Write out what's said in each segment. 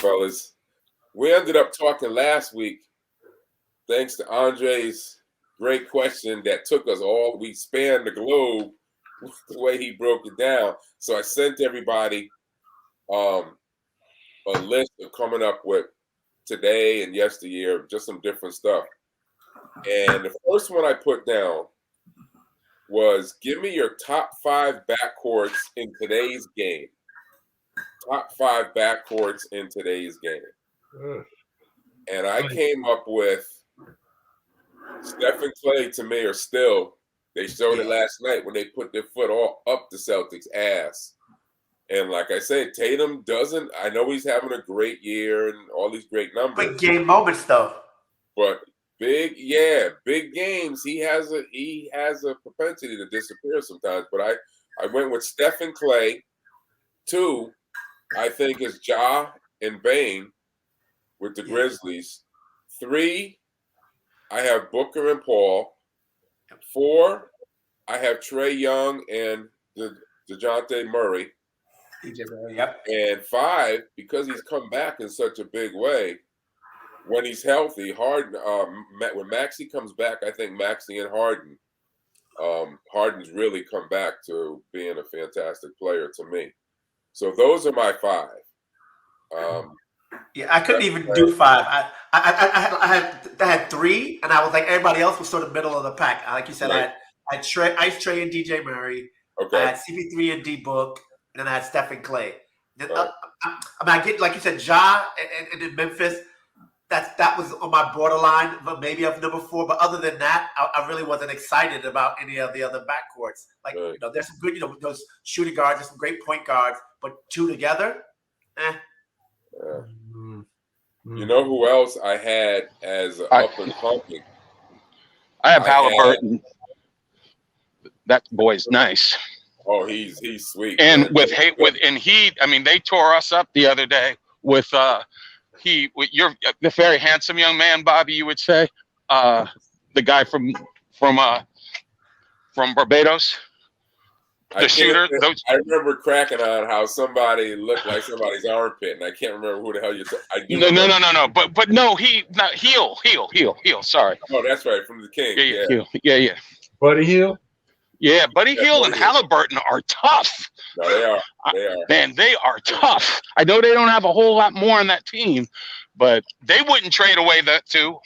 fellas. We ended up talking last week, thanks to Andre's great question that took us all. We spanned the globe with the way he broke it down. So I sent everybody a list of coming up with today and yesteryear, just some different stuff. And the first one I put down was give me your top 5 backcourts in today's game. Top 5 backcourts in today's game. And I came up with Steph and Clay to me are still, they showed it last night when they put their foot all up the Celtics' ass. And like I said, Tatum doesn't, I know he's having a great year and all these great numbers. Big game moments though. But big games, he has a propensity to disappear sometimes. But I went with Steph and Clay. 2, I think, is Ja and Bane with the Grizzlies. 3, I have Booker and Paul. 4, I have Trae Young and DeJounte Murray. Yep. And 5, because he's come back in such a big way, when he's healthy, Harden. When Maxey comes back, I think Maxey and Harden. Harden's really come back to being a fantastic player to me. So those are my 5. I couldn't even do 5. I had 3, and I was like everybody else was sort of middle of the pack. Like you said, right. I had Trey and DJ Murray. Okay. I had CP3 and D Book, and then I had Steph and Clay. Right. I get, like you said, Ja and in Memphis. That was on my borderline, but maybe of number 4. But other than that, I really wasn't excited about any of the other backcourts. Like there's some good, those shooting guards, there's some great point guards, but 2 together, You know who else I had as up and pumping? I have Halliburton. That boy's nice. Oh, he's sweet. And they tore us up the other day with you're the very handsome young man, Bobby, you would say, the guy from Barbados, the shooter. I remember cracking on how somebody looked like somebody's armpit, and I can't remember who the hell you're talking. No. But no, Heel. Sorry. Oh, that's right, from the King. Yeah. Buddy Hield. Yeah, Buddy Hield and Halliburton are tough. No, they are. Man, they are tough. I know they don't have a whole lot more on that team, but they wouldn't trade away that too.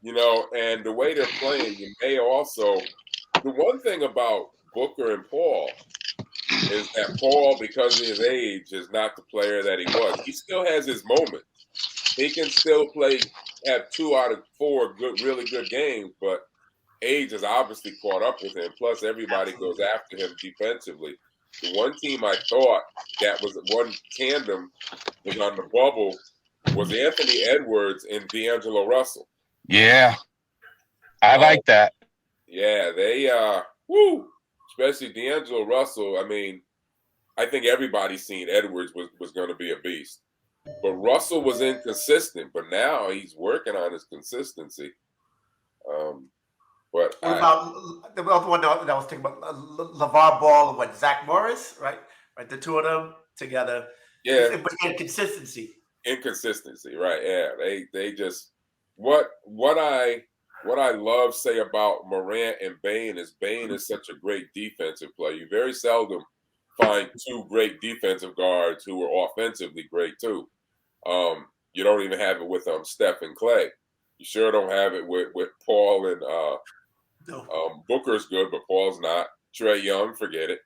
And the way they're playing, you may also. The one thing about Booker and Paul is that Paul, because of his age, is not the player that he was. He still has his moments. He can still have 2 out of 4 really good games, but age has obviously caught up with him. Plus, everybody goes after him defensively. The one team I thought that was one tandem was on the bubble was Anthony Edwards and D'Angelo Russell. Yeah, I like that. Yeah, they especially D'Angelo Russell. I mean, I think everybody's seen Edwards was going to be a beast, but Russell was inconsistent. But now he's working on his consistency. But what about the other one that I was thinking about? LeVar Ball and Zach Morris, right? The 2 of them together. Yeah, but consistency. Inconsistency, right? Yeah, they just what I love say about Morant and Bane is such a great defensive player. You very seldom find 2 great defensive guards who are offensively great too. You don't even have it with Steph and Clay. You sure don't have it with Paul and Booker's good, but Paul's not. Trae Young, forget it.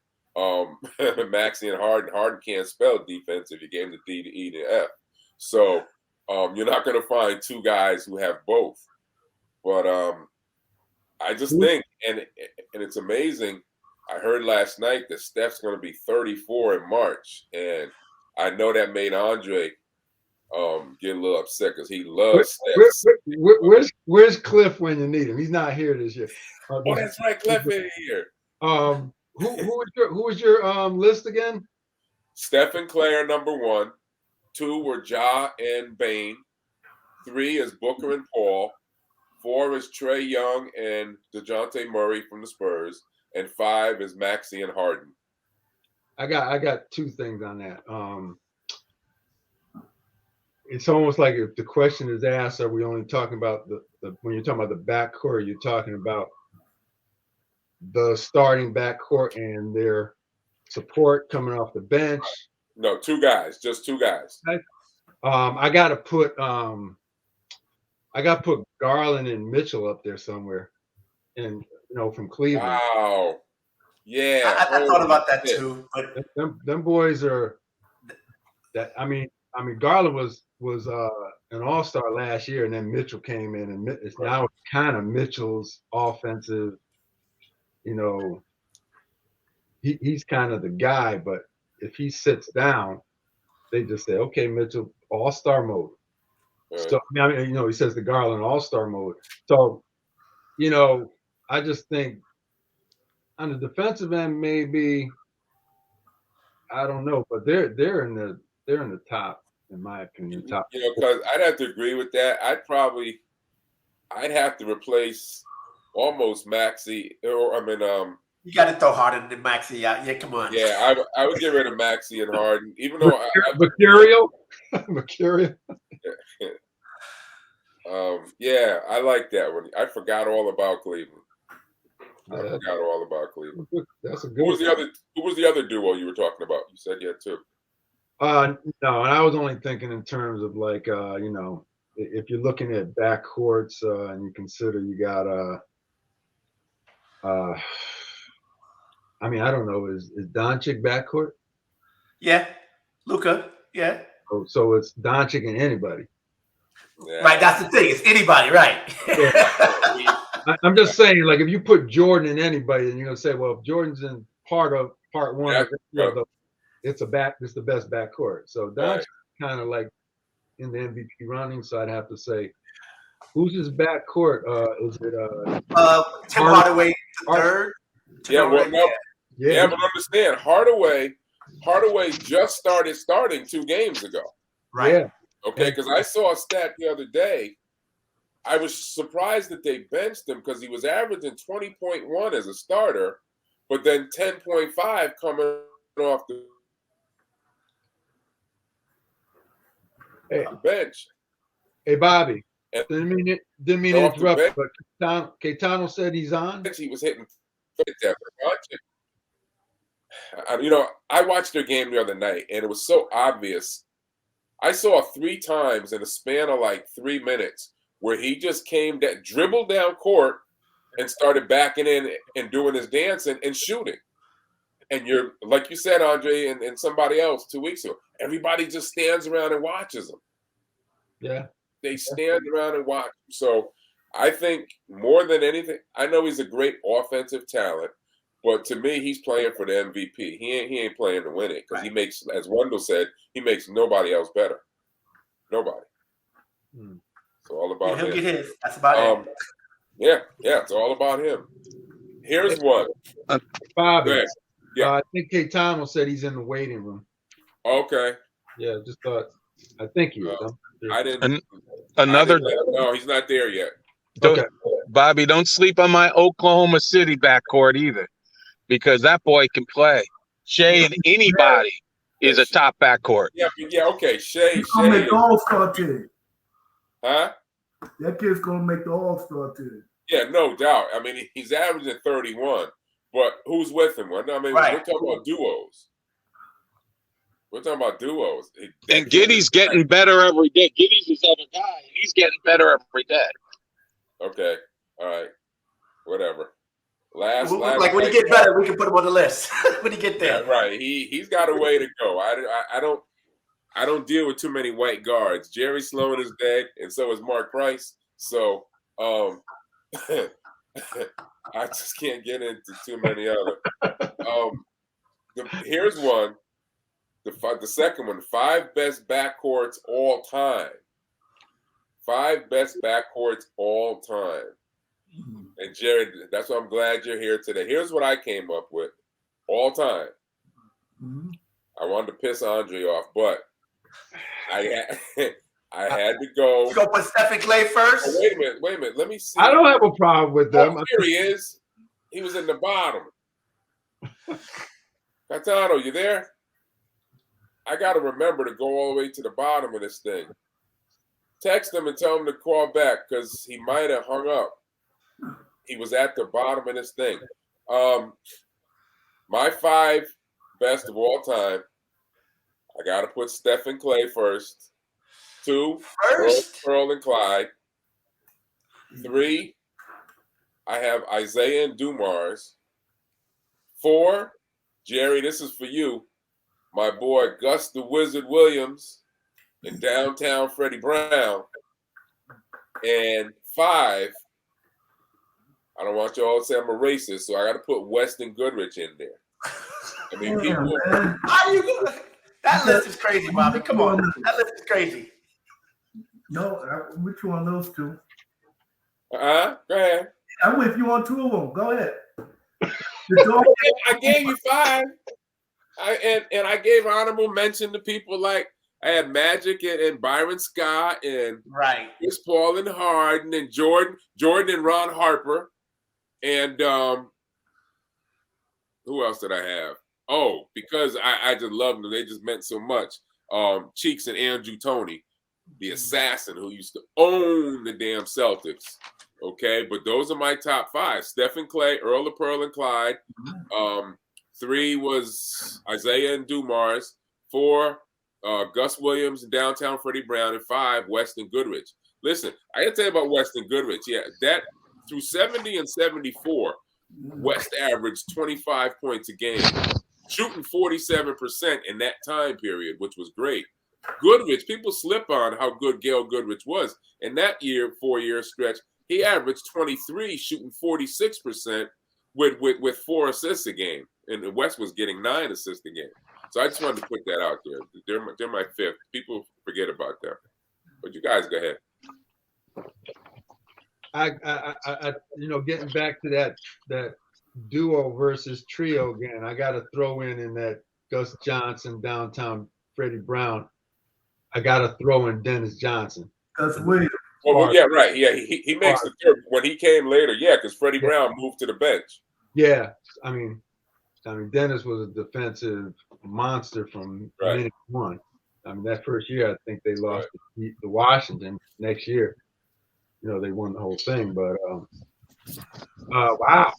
Maxey and Harden. Harden can't spell defense if you gave him the D, the E, the F. So you're not going to find 2 guys who have both. But I just think, and it's amazing. I heard last night that Steph's going to be 34 in March, and I know that made Andre get a little upset because he loves Steph. Where's Cliff when you need him? He's not here this year. Oh, that's right, Cliff is here. Who was your list again? Steph and Clay are number 1. 2 were Ja and Bane. 3 is Booker and Paul. 4 is Trae Young and DeJounte Murray from the Spurs. And 5 is Maxey and Harden. I got 2 things on that. it's almost like if the question is asked, are we only talking about the when you're talking about the backcourt, you're talking about the starting backcourt and their support coming off the bench. No, two guys, just two guys. I gotta put Garland and Mitchell up there somewhere, and from Cleveland. Wow. Yeah. I thought about that too, but them boys are that. I mean, Garland was an all-star last year, and then Mitchell came in, and it's now kind of Mitchell's offensive. He's kind of the guy, but if he sits down, they just say, "Okay, Mitchell, all-star mode." Right. So he says the Garland all-star mode. So, I just think on the defensive end, maybe I don't know, but they're in the top, in my opinion. Top. Because I'd have to agree with that. I'd have to replace almost Maxey, you got to throw Harden and Maxey out. Yeah, come on. Yeah, I would get rid of Maxey and Harden, even though Mercurial. Yeah, I like that one. I forgot all about Cleveland. That's a good. Who was the other duo you were talking about? You said you had two. No, and I was only thinking in terms of like if you're looking at backcourts and you consider you got I don't know, is Doncic backcourt? Yeah, Luka. Yeah. So it's Doncic and anybody. Yeah. Right, that's the thing. It's anybody, right? I'm just saying, like, if you put Jordan in anybody, then you're gonna say, well, if Jordan's in part one, it's the best backcourt. So Doncic kind of like in the MVP running. So I'd have to say, who's his backcourt? Is it Tim Hardaway third? Yeah, but understand, Hardaway just started starting 2 games ago. Right. Yeah. Okay, because I saw a stat the other day. I was surprised that they benched him because he was averaging 20.1 as a starter, but then 10.5 coming off the bench. Hey, Bobby. Didn't mean to interrupt, but Caetano said he's on. He was hitting that. I watched their game the other night, and it was so obvious. I saw 3 times in a span of like 3 minutes where he just came that dribbled down court and started backing in and doing his dance and shooting. And you're like you said, Andre, and somebody else 2 weeks ago, everybody just stands around and watches him. Yeah. They stand around and watch. So I think more than anything, I know he's a great offensive talent, but to me, he's playing for the MVP. He ain't playing to win it because he makes, as Wendell said, he makes nobody else better. Nobody. It's all about him. He'll get his. That's about it. Yeah, it's all about him. Here's one. Bobby. Yeah. I think Caetano said he's in the waiting room. Okay. Yeah, just thought. I think he is. I didn't. No, he's not there yet. Okay. Bobby, don't sleep on my Oklahoma City backcourt either, because that boy can play. Shea and anybody is a top backcourt. Yeah, okay. Shea. Gonna make the All-Star team. Huh? That kid's gonna make the All-Star team. Yeah, no doubt. I mean, he's averaging 31, but who's with him? We're talking about duos. We're talking about duos. And Giddey's getting better every day. Giddey's his other guy, and he's getting better every day. Okay. All right. Whatever. When he get better, we can put him on the list. When he get there. Yeah, right. He's got a way to go. I don't deal with too many white guards. Jerry Sloan is dead, and so is Mark Price. So I just can't get into too many other. Here's one. The second one, 5 best backcourts all time. 5 best backcourts all time. And Jared, that's why I'm glad you're here today. Here's what I came up with all time. I wanted to piss Andre off, but I had to go. You gonna put Stephen Clay first? Oh, wait a minute. Let me see. I don't have a problem with them. Here he is. He was in the bottom. Caetano, you there? I got to remember to go all the way to the bottom of this thing. Text him and tell him to call back because he might have hung up. He was at the bottom of this thing. My 5 best of all time. I got to put Stephen Clay first. 2, Pearl and Clyde. 3, I have Isaiah and Dumars. 4, Jerry, this is for you. My boy Gus the Wizard Williams and downtown Freddie Brown. And 5, I don't want y'all to say I'm a racist, so I got to put Weston Goodrich in there. I mean, people. How you gonna? That list is crazy, Bobby. Come on, that list is crazy. No, I'm with you on those 2. Go ahead. I'm with you on 2 of them. Go ahead. I gave you 5. And I gave honorable mention to people like I had Magic and Byron Scott and Chris Paul and Harden and Jordan and Ron Harper. And who else did I have? Oh, because I just loved them. They just meant so much. Cheeks and Andrew Toney, the assassin who used to own the damn Celtics. Okay, but those are my top 5. Stephen Clay, Earl of Pearl and Clyde. 3 was Isaiah and Dumars. 4, Gus Williams and downtown Freddie Brown. And 5, Weston Goodrich. Listen, I got to tell you about Weston Goodrich. Yeah, that through 70 and 74, West averaged 25 points a game, shooting 47% in that time period, which was great. Goodrich, people slip on how good Gail Goodrich was. In that 4-year stretch, he averaged 23, shooting 46% with 4 assists a game. And West was getting 9 assists a game. So I just wanted to put that out there. They're my 5th. People forget about that. But you guys go ahead. I getting back to that duo versus trio again, I got to throw in that Gus Johnson, downtown Freddie Brown. I got to throw in Dennis Johnson. Gus Williams. Well, yeah, right. Yeah, he makes the third when he came later. Yeah, because Freddie Brown moved to the bench. Yeah, I mean, Dennis was a defensive monster from minute 1. I mean, that first year, I think they lost to Washington. Next year, they won the whole thing. But wow,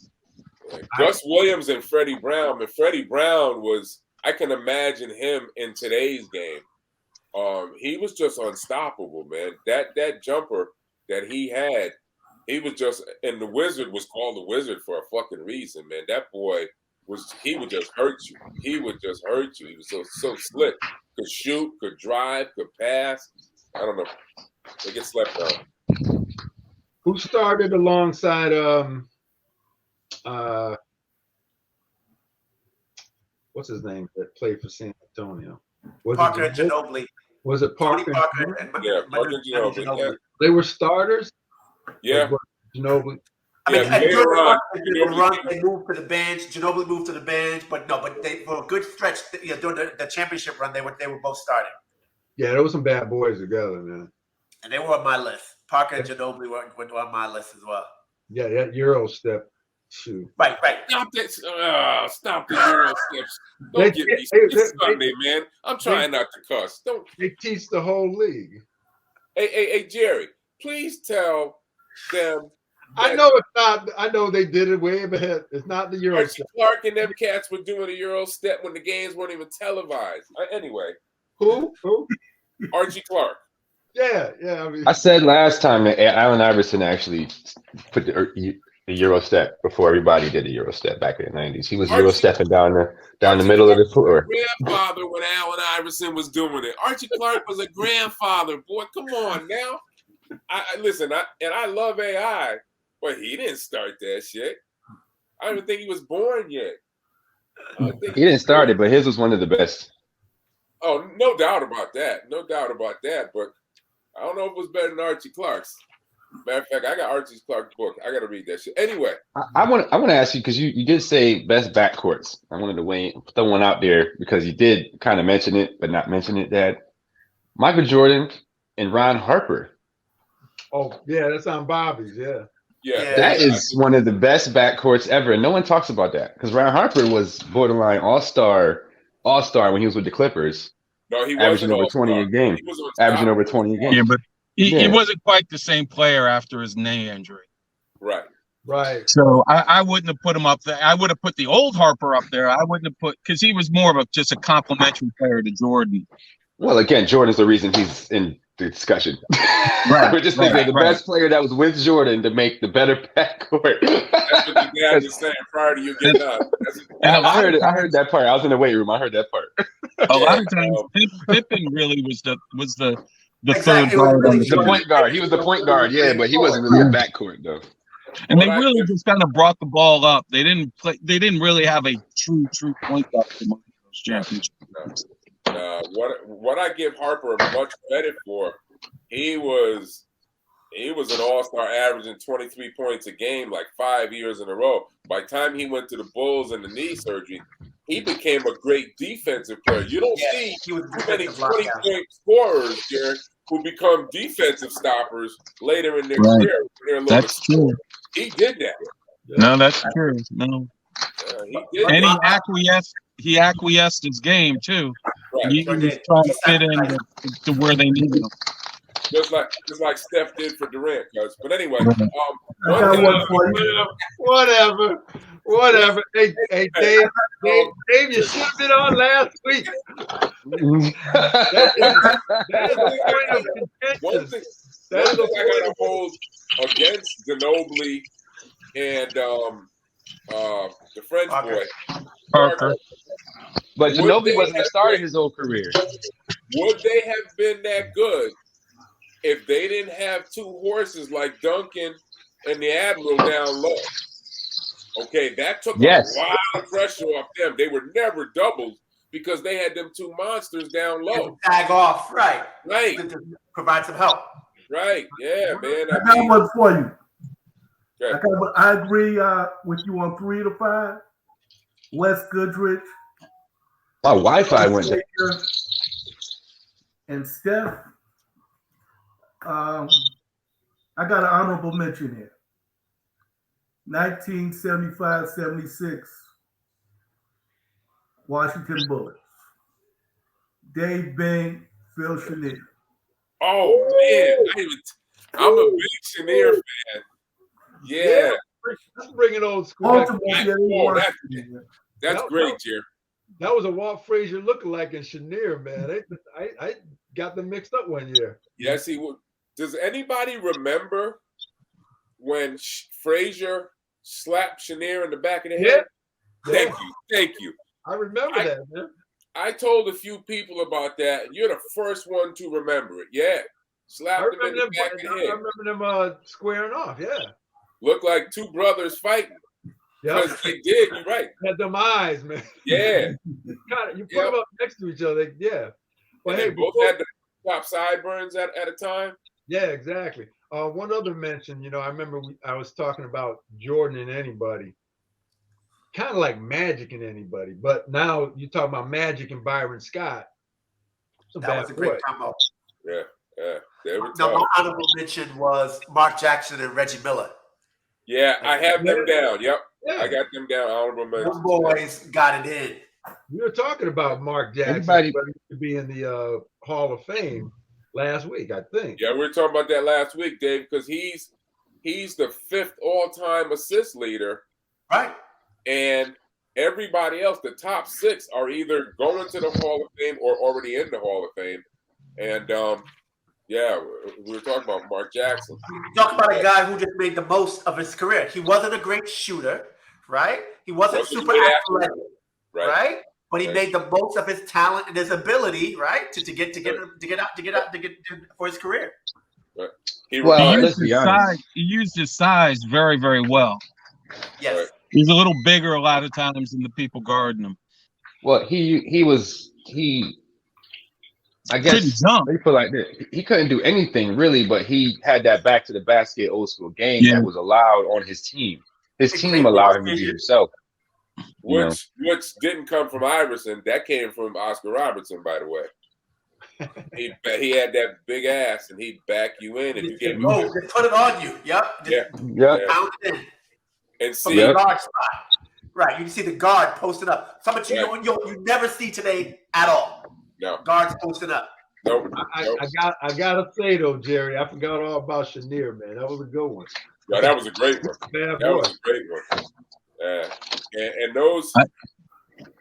Gus Williams and Freddie Brown. And Freddie Brown was, I can imagine him in today's game. He was just unstoppable, man. That jumper that he had, he was just, and the Wizard was called the Wizard for a fucking reason, man. That boy he would just hurt you. He would just hurt you. He was so slick. Could shoot, could drive, could pass. I don't know. They get slept on. Who started alongside what's his name that played for San Antonio? Parker Ginobili. Was it Parker? Parker Ginobili. Yeah. They were starters? Yeah. Ginobili. I mean, they moved to the bench. Ginobili moved to the bench, but they for a good stretch during the championship run, they were both starting. Yeah, there were some bad boys together, man. And they were on my list. Parker and Ginobili were on my list as well. Yeah, that Euro step, shoot. Right. Stop that! Stop the Euro steps. Don't get me. It's Sunday, man. I'm trying not to cuss. Don't. They teach the whole league. Hey, Jerry, please tell them. I know it's not. I know they did it way ahead. It's not the Euro step. Clark and them cats were doing the Euro step when the games weren't even televised. Anyway. Who? Archie Clark. Yeah. I said last time that Allen Iverson actually put the Euro step before everybody did the Euro step back in the 90s. He was Euro stepping down the middle of the floor. Grandfather when Allen Iverson was doing it. Archie Clark was a grandfather. Boy, come on now. I love AI, but he didn't start that shit. I don't even think he was born yet. He didn't start it, but his was one of the best. Oh, no doubt about that. But I don't know if it was better than Archie Clark's. Matter of fact, I got Archie Clark's book. I got to read that shit. Anyway. I want to ask you, because you did say best backcourts. I wanted to throw one out there because you did kind of mention it, but not mention it, Dad. Michael Jordan and Ron Harper. Oh, yeah, that's on Bobby's, yeah. Yeah, that is one of the best backcourts ever. And no one talks about that because Ron Harper was borderline all-star when he was with the Clippers. No, he averaging wasn't over 20 a game. Averaging over 20 a game. Yeah, but He wasn't quite the same player after his knee injury. Right. Right. So I wouldn't have put him up there. I would have put the old Harper up there. I wouldn't have put because he was more of just a complimentary player to Jordan. Well, again, Jordan's the reason he's in the discussion. Right, We're just thinking the best player that was with Jordan to make the better backcourt. That's what your dad was saying prior to you getting up. I heard that part. I was in the weight room. I heard that part. A lot of times, Pippen really was the Exactly. third guard on the The team. point guard. He was the point guard, yeah, but he wasn't really a backcourt though. And they really just kind of brought the ball up. They didn't play. They didn't really have a true point guard for most of those championships. What I give Harper much credit for, he was an all-star averaging 23 points a game like 5 years in a row. By the time he went to the Bulls and the knee surgery, he became a great defensive player. You don't see too many 20-point scorers, Jared, who become defensive stoppers later in their career. That's true. He did that. No, that's true. No. He did And that. he acquiesced his game too. Right. He was trying to fit in to where they needed him. Just like Steph did for Durant, guys. But anyway, I got one for you. Whatever. Hey, Dave, you should have been on last week. That is the point of One contention. thing I got to hold against Ginobili and the French boy, Parker. But Ginobili wasn't the start of his whole career. Would they have been that good if they didn't have two horses like Duncan and the Admiral down low? Okay, that took a lot of pressure off them. They were never doubled because they had them two monsters down low. Tag off, right? Right. To provide some help. Right. Yeah, man. I got one for you. Okay. I agree with you on 3 to 5. Wes Goodrich. My Wi-Fi went down. And Steph. I got an honorable mention here. 1975-76 Washington Bullets. Dave Bing, Phil Chenier. Oh man, I'm a big Chenier fan. Yeah. Let's bring it old school. That's great, Jer. That was a Walt Frazier lookalike in Chenier, man. I got them mixed up one year. Yes, he would. Does anybody remember when Frazier slapped Chenier in the back of the head? Yeah. Thank you. I remember that, man. I told a few people about that, and you're the first one to remember it. Yeah. Slapped him in the back of the head. I remember them squaring off, yeah. Looked like two brothers fighting. Yeah. Because they did, you're right. Had them eyes, man. Yeah. You put them up next to each other, yeah. But hey, both had the top sideburns at a time. Yeah, exactly. One other mention, I remember I was talking about Jordan and anybody. Kind of like Magic and anybody, but now you talk about Magic and Byron Scott. That was a great combo. Yeah. They were my honorable mention was Mark Jackson and Reggie Miller. Yeah, I have them down. Yep. Yeah. I got them down. Honorable mention. Those boys got it in. We were talking about Mark Jackson. Everybody to be in the Hall of Fame last week, I think. Yeah, we were talking about that last week, Dave, because he's the 5th all-time assist leader. Right. And everybody else, the top 6, are either going to the Hall of Fame or already in the Hall of Fame. And yeah, we were talking about Mark Jackson. Talk about a guy who just made the most of his career. He wasn't a great shooter, right? He wasn't super athletic, right? But he made the most of his talent and his ability, right, to get out for his career. Right. He used his size very, very well. Yes. Right. He's a little bigger a lot of times than the people guarding him. Well, I guess they feel like he couldn't do anything really, but he had that back to the basket old school game that was allowed on his team. His team allowed him to be himself. Which didn't come from Iverson. That came from Oscar Robertson, by the way. He had that big ass, and he'd back you in if you gave him. Just put it on you. Yep. Pound it in. And see the guard spot. Right. You can see the guard posted up. Something you never see today at all. No. Guards posted up. Nope. I gotta say though, Jerry, I forgot all about Chenier, man. That was a good one. Yeah, that was a great one. Bad That boy. was a great one. And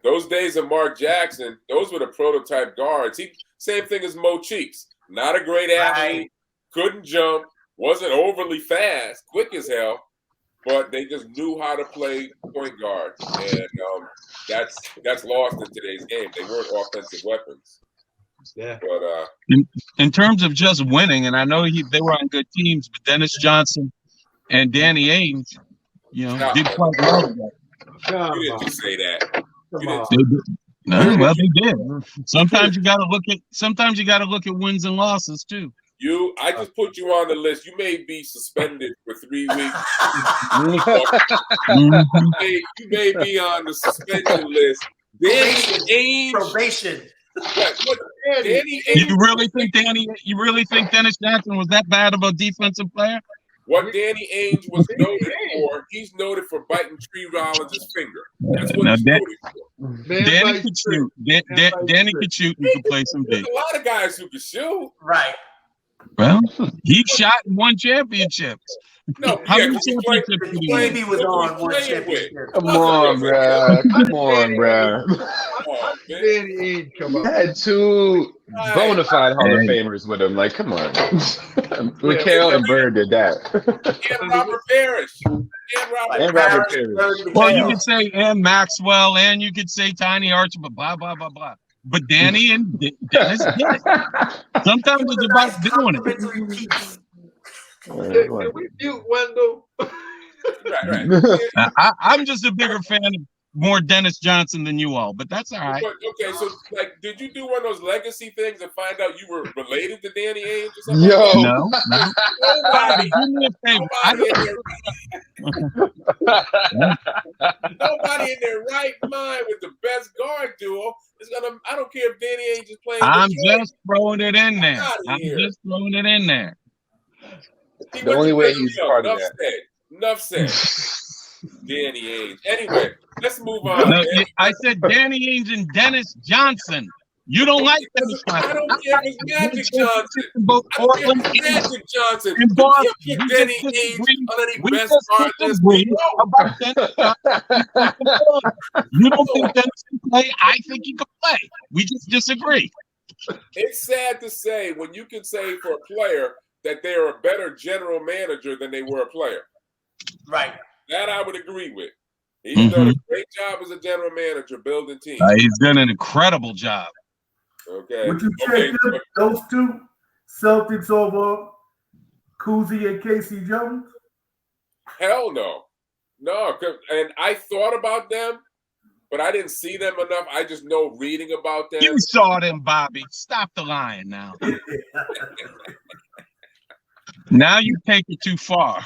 those days of Mark Jackson, those were the prototype guards. Same thing as Mo Cheeks. Not a great athlete, couldn't jump, wasn't overly fast, quick as hell, but they just knew how to play point guard, and that's lost in today's game. They weren't offensive weapons. Yeah. But in terms of just winning, and I know they were on good teams, but Dennis Johnson and Danny Ainge, did quite well together. You didn't just say that. Come on. No, well, they did. Sometimes you got to look at wins and losses too. I just put you on the list. You may be suspended for 3 weeks. You may be on the suspension list. Danny Ainge. Probation. Danny Ainge. You really think Dennis Johnson was that bad of a defensive player? What Danny Ainge was noted for, he's noted for biting Tree Rollins' finger. That's what he's noted for. Danny could shoot. Danny could shoot and could play some There's big. a lot of guys who could shoot. Right. Well, he shot and won championships. No, How yeah, many he played- championships did he played- win? Maybe was Who on he one playing championship. Come on, bro. Come on, bro. Oh, man. Danny Ainge come He on. had two bona fide Hall of Famers with him. Like, come on. Mikhail and Bird did that. And Robert Parrish. And Robert Parrish. Well, you could say and Maxwell, and you could say Tiny Archibald, blah blah blah blah. But Danny and Dennis did it. Sometimes it's about doing it. Can we mute Wendell? Right. I'm just a bigger fan of more Dennis Johnson than you all, but that's all right. But, okay, so did you do one of those legacy things and find out you were related to Danny Ainge or something? Yo. No. Nobody, Do me a favor. nobody in their right mind with the best guard duo is gonna. I don't care if Danny Ainge is playing. I'm Detroit. just throwing it in there. Outta I'm here. just throwing it in there. He The went only to way New he's York. part of that. Enough said. Danny Ainge. Anyway, let's move on. No, man. I said Danny Ainge and Dennis Johnson. You don't like Dennis I Johnson. don't care if it's Magic Johnson. Both I don't care Portland if it's Magic Johnson. and You Boston. can't We put Danny just Ainge disagree. on any We best just guard list. disagree about Dennis Johnson. You don't think Dennis can play? I think he can play. We just disagree. It's sad to say when you can say for a player that they are a better general manager than they were a player. Right. That I would agree with. He's done a great job as a general manager building teams. He's done an incredible job. Okay. Would you Okay. take those two Celtics over Cousy and Casey Jones? Hell no. No. And I thought about them, but I didn't see them enough. I just know reading about them. You saw them, Bobby. Stop the lying now. Now you take it too far.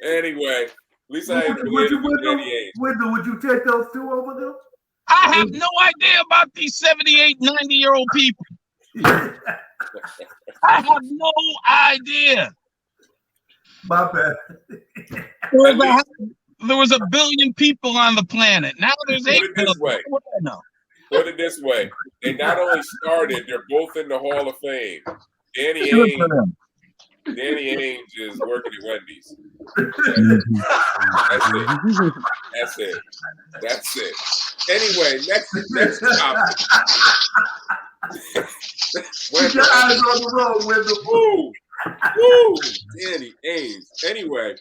Anyway, at least I ain't Would related to Danny Ainge. would you take those two over them? I have no idea about these 78, 90-year-old people. I have no idea. My bad. There was a billion people on the planet. Now there's Put 8 it this billion. way. What do I know? Put it this way. They not only started, they're both in the Hall of Fame. Danny Good for Ainge them. Danny Ainge is working at Wendy's. That's it. Anyway, next topic. Keep your eyes on the road, Wendell. Woo! Danny Ainge. Anyway,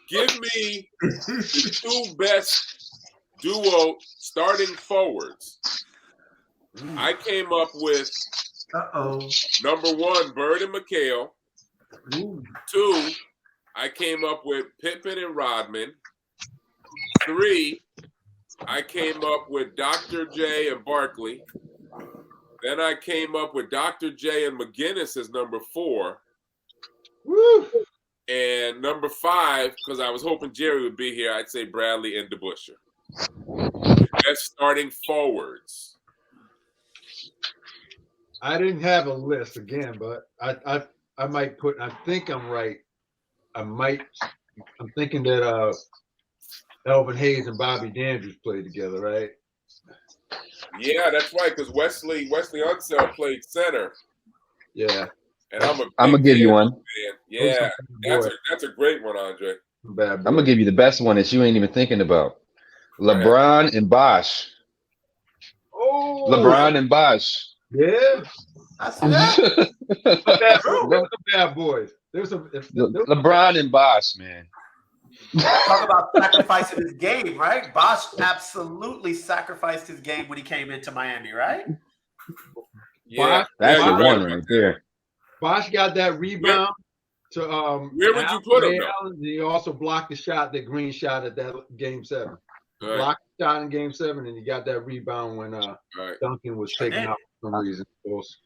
give me the two best duo starting forwards. I came up with number 1, Bird and McHale. 2, I came up with Pippen and Rodman. 3, I came up with Dr. J and Barkley. Then I came up with Dr. J and McGinnis as number 4. Woo. And number 5, because I was hoping Jerry would be here, I'd say Bradley and DeBusschere. Best starting forwards. I didn't have a list again, but I might put. I think I'm right. I'm thinking that Elvin Hayes and Bobby Dandridge played together, right? Yeah, that's right. Because Wesley Unseld played center, Yeah. And I'm gonna give you one. Fan. Yeah, that's a great one, Andre. I'm gonna give you the best one that you ain't even thinking about. LeBron and Bosh. Oh, LeBron and Bosh. Yeah. I see that. There's some bad boys. There's some LeBron and Bosh, man. Talk about sacrificing his game, right? Bosh absolutely sacrificed his game when he came into Miami, right? Yeah, that's the one right there. Bosh got that rebound to where would you put him? He also blocked the shot that Green shot at that Game 7. Right. Blocked the shot in Game 7, and he got that rebound when Duncan was taken out for some reason.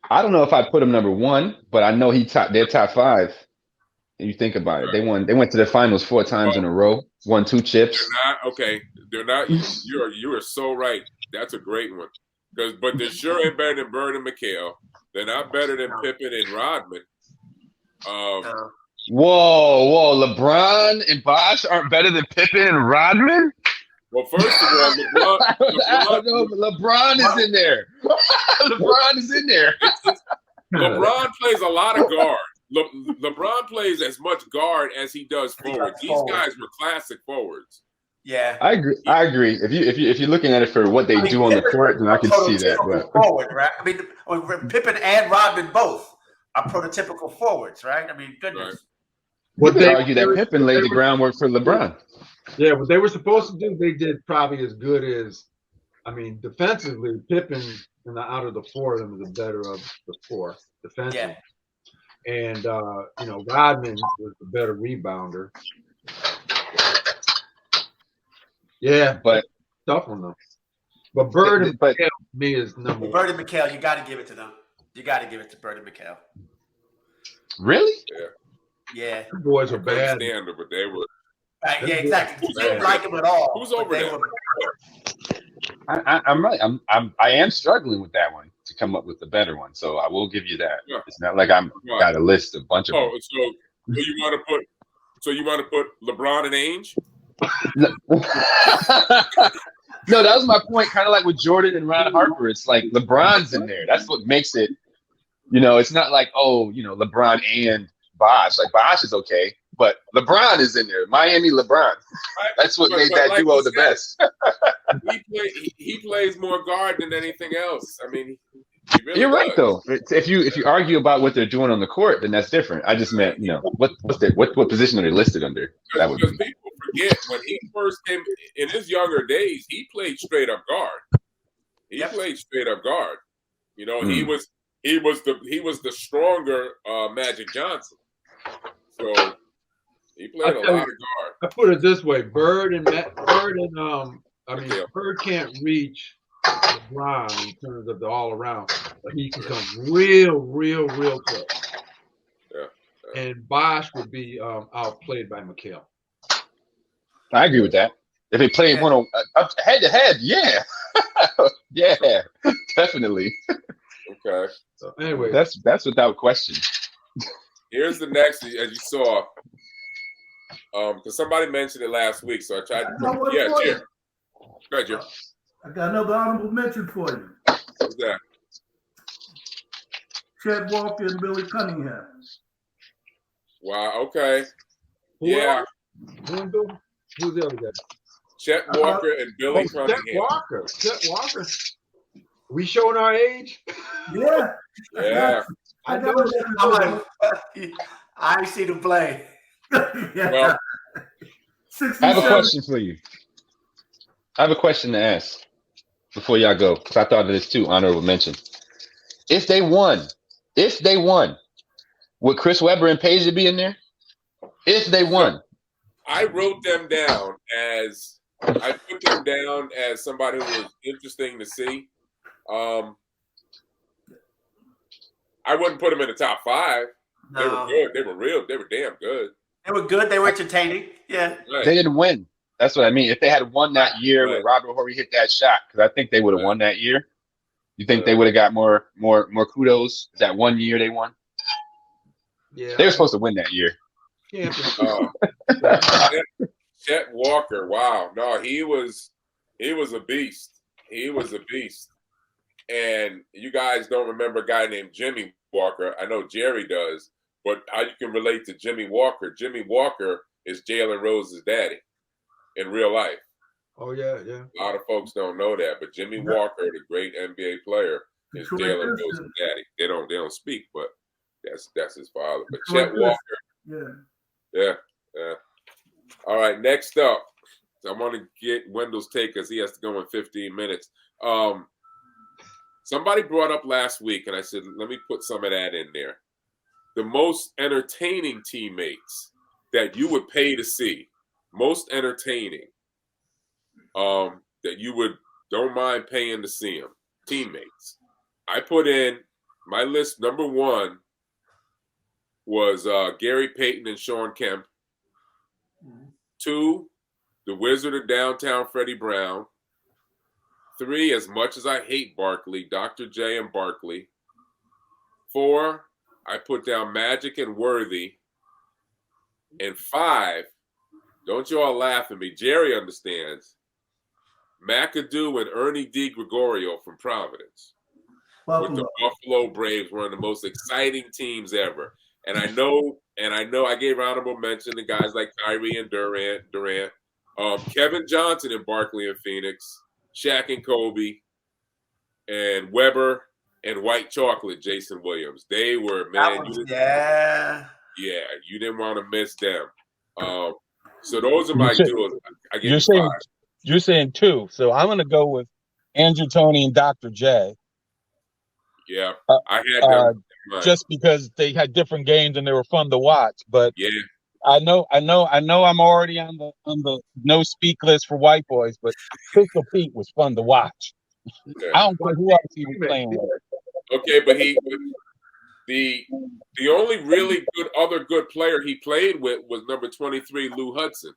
I don't know if I put him number 1, but I know they're top 5. And you think about it, they went to the finals 4 times in a row, won 2 chips. They're not. You are so right. That's a great one. But they're sure ain't better than Bird and McHale. They're not better than Pippen and Rodman. Whoa! LeBron and Bosh aren't better than Pippen and Rodman? Well, first of all, LeBron is in there. LeBron is in there. LeBron plays a lot of guard. LeBron plays as much guard as he does forward. These guys were classic forwards. Yeah, I agree. If you're looking at it for what they do on the court, then I can see that. But forward, right? I mean, Pippen and Rodman both are prototypical forwards, right? I mean, goodness. Right. What they argue that Pippen laid the groundwork for LeBron. Yeah, what they were supposed to do, they did probably as good as. I mean, defensively, Pippen out of the 4 of them is the better of the 4 defensively. Yeah. And Rodman was the better rebounder. Yeah, but tough one though. But Bird and McHale to me is number 1. Bird and McHale, you got to give it to them. You got to give it to Bird and McHale. Really? Yeah. The boys are bad. But they were. Yeah, exactly. You didn't like them at all. Who's over there? I'm right. I am struggling with that one to come up with a better one. So I will give you that. Yeah. It's not like I'm got a list of a bunch of them. So you want to put LeBron and Ainge? No, that was my point. Kind of like with Jordan and Ron Harper. It's like LeBron's in there. That's what makes it. It's not like LeBron and Bosh. Like Bosh is okay, but LeBron is in there. Miami LeBron. That's what made that duo the best. He plays more guard than anything else. I mean, really you're right though. If you argue about what they're doing on the court, then that's different. I just meant what position are they listed under? That would be. People forget when he first came in his younger days, he played straight up guard. He played straight up guard. He was the stronger Magic Johnson. So he played a lot of guard. I put it this way: Bird can't reach LeBron in terms of the all around, but he can come real close. Yeah. And Bosh would be outplayed by McHale. I agree with that. If they played one head to head, yeah, yeah, definitely. Okay. So anyway, that's without question. Here's the next, as you saw, because somebody mentioned it last week, so I tried to. Jim. Go ahead, Jim. I got another honorable mention for you. What's that? Chet Walker and Billy Cunningham. Wow. Okay. Yeah. Who's the other guy? Chet Walker and Billy Cunningham. Chet Walker. We showing our age? Yeah. Yeah. I see the play. Well, I have a question for you. I have a question to ask before y'all go, because I thought of this too, honorable mention. If they won, would Chris Webber and Paisley be in there? If they won. I wrote them down I put them down as somebody who was interesting to see. I wouldn't put them in the top 5. No. They were good. They were real. They were damn good. They were good. They were entertaining. Yeah. Right. They didn't win. That's what I mean. If they had won that year when Robert Horry hit that shot, because I think they would have won that year. You think they would have got more kudos that one year they won? Yeah. They were supposed to win that year. Yeah. Chet Walker. Wow. No, he was a beast. He was a beast. And you guys don't remember a guy named Jimmy Walker. I know Jerry does, but how you can relate to Jimmy Walker? Jimmy Walker is Jalen Rose's daddy in real life. Oh yeah, yeah. A lot of folks don't know that, but Jimmy Walker, the great NBA player, is Jalen Rose's daddy. They don't speak, but that's his father. But Chet Walker, yeah. All right, next up, I want to get Wendell's take because he has to go in 15 minutes. Somebody brought up last week, and I said, let me put some of that in there. The most entertaining teammates that you would pay to see, most entertaining, that you don't mind paying to see them, teammates. I put in my list. Number one was Gary Payton and Sean Kemp. 2, the Wizard of Downtown, Freddie Brown. 3, as much as I hate Barkley, Dr. J and Barkley. 4, I put down Magic and Worthy. And 5, don't you all laugh at me, Jerry understands, McAdoo and Ernie DiGregorio from Providence. With the Buffalo Braves, one of the most exciting teams ever. And I know I gave honorable mention to guys like Kyrie and Durant, Kevin Johnson and Barkley and Phoenix, Shaq and Kobe, and Weber and White Chocolate, Jason Williams. They were, man. You didn't want to miss them. So those are my duos. You're saying 2. So I'm going to go with Andrew Toney and Dr. J. Yeah, I had them. Just because they had different games and they were fun to watch. But yeah, I know I'm already on the no speak list for white boys, but Pistol Pete was fun to watch. Yeah. I don't know who else he was playing with. Okay, but the only really good player he played with was number 23, Lou Hudson.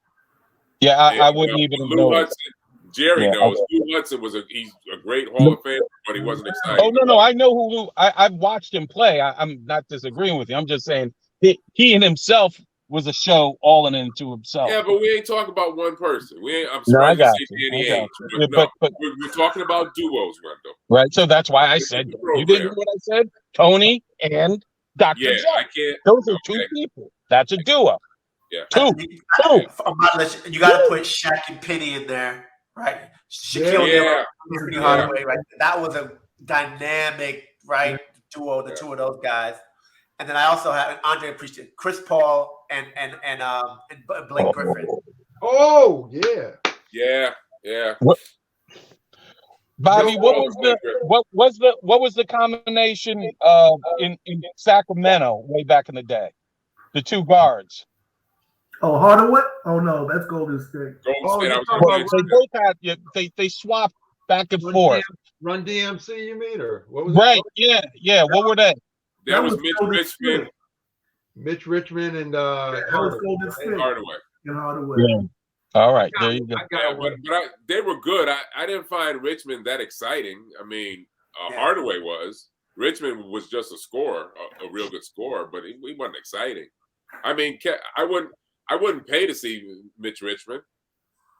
Yeah, I wouldn't even know. Lou Hudson. Jerry knows. Lou Hudson he's a great Hall of Famer, but he wasn't exciting. Oh no, I know who Lou. I've watched him play. I'm not disagreeing with you. I'm just saying he in himself was a show all in into himself. Yeah, but we ain't talking about one person. I'm surprised you say Danny Ainge. But we're talking about duos, Wendell. Right. So that's why I said you didn't hear what I said. Tony and Dr. Yeah, J. I can't. Those are 2 people. That's a duo. Yeah. 2. On my list, you got to put Shaq and Penny in there. Right, Shaquille O'Neal, Hardaway, right. That was a dynamic, right, duo. The 2 of those guys, and then I also had Andre appreciate Chris Paul and Blake Griffin. Oh yeah. Bobby, what was the combination in Sacramento way back in the day? The 2 guards. Oh, Hardaway? Oh no, that's Golden State. They swapped back and forth. Run DMC, you mean, or what was right? It? Yeah. What were they? That was Mitch Richmond. Mitch Richmond and Golden State. Hardaway. And Hardaway. Yeah. All right, there you go. But they were good. I didn't find Richmond that exciting. I mean, Hardaway was. Richmond was just a scorer, a real good scorer, but he wasn't exciting. I mean, I wouldn't pay to see Mitch Richmond.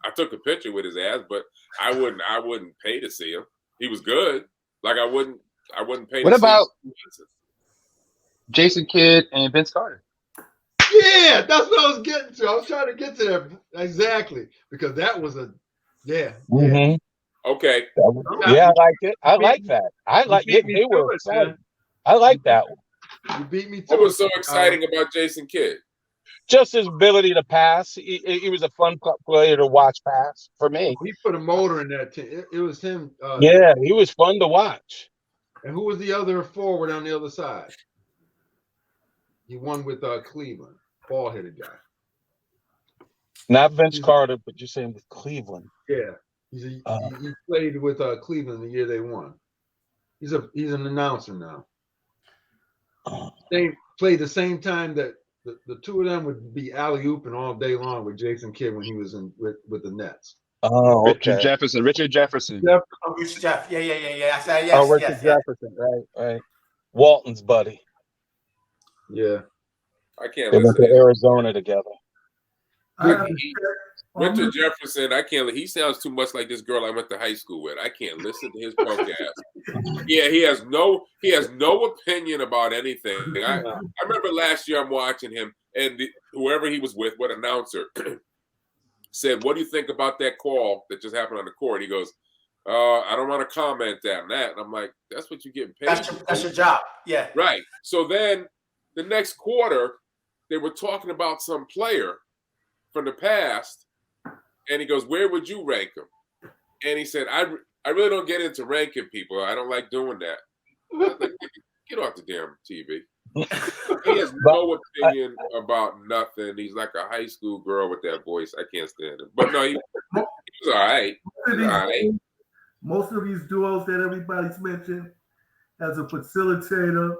I took a picture with his ass, but I wouldn't pay to see him. He was good. Like I wouldn't pay. What to about see him. Jason Kidd and Vince Carter? Yeah, that's what I was getting to. I was trying to get to that exactly because that was a Mm-hmm. Okay. Yeah, I liked it. I like that. I like it. They were excited. I like that one. You beat me to What was so exciting about Jason Kidd? Just his ability to pass. He was a fun player to watch pass for me. He put a motor in that team. It was him. Yeah, he was fun to watch. And who was the other forward on the other side? He won with Cleveland, ball-headed guy. Not Vince Carter, but you're saying with Cleveland. Yeah, he played with Cleveland the year they won. He's an announcer now. They played the same time that the 2 of them would be alley-ooping all day long with Jason Kidd when he was with the Nets. Oh, okay. Richard Jefferson. Oh, Richard Jeff. Yeah. I said yes. Oh, Richard Jefferson. Right. Walton's buddy. Yeah. I can't They went listen to Arizona together. On Richard Jefferson, I can't. He sounds too much like this girl I went to high school with. I can't listen to his punk ass. Yeah, he has no opinion about anything. I remember last year I'm watching him, and whoever he was with, what announcer said, "What do you think about that call that just happened on the court?" He goes, "I don't want to comment on that." And I'm like, "That's what you're getting paid. That's your job." Yeah. Right. So then the next quarter, they were talking about some player from the past. And he goes, "Where would you rank him?" And he said, I really don't get into ranking people. I don't like doing that." I was like, "Get off the damn TV." He has no opinion about nothing. He's like a high school girl with that voice. I can't stand him. But no, he was all right. Most of these duos that everybody's mentioned as a facilitator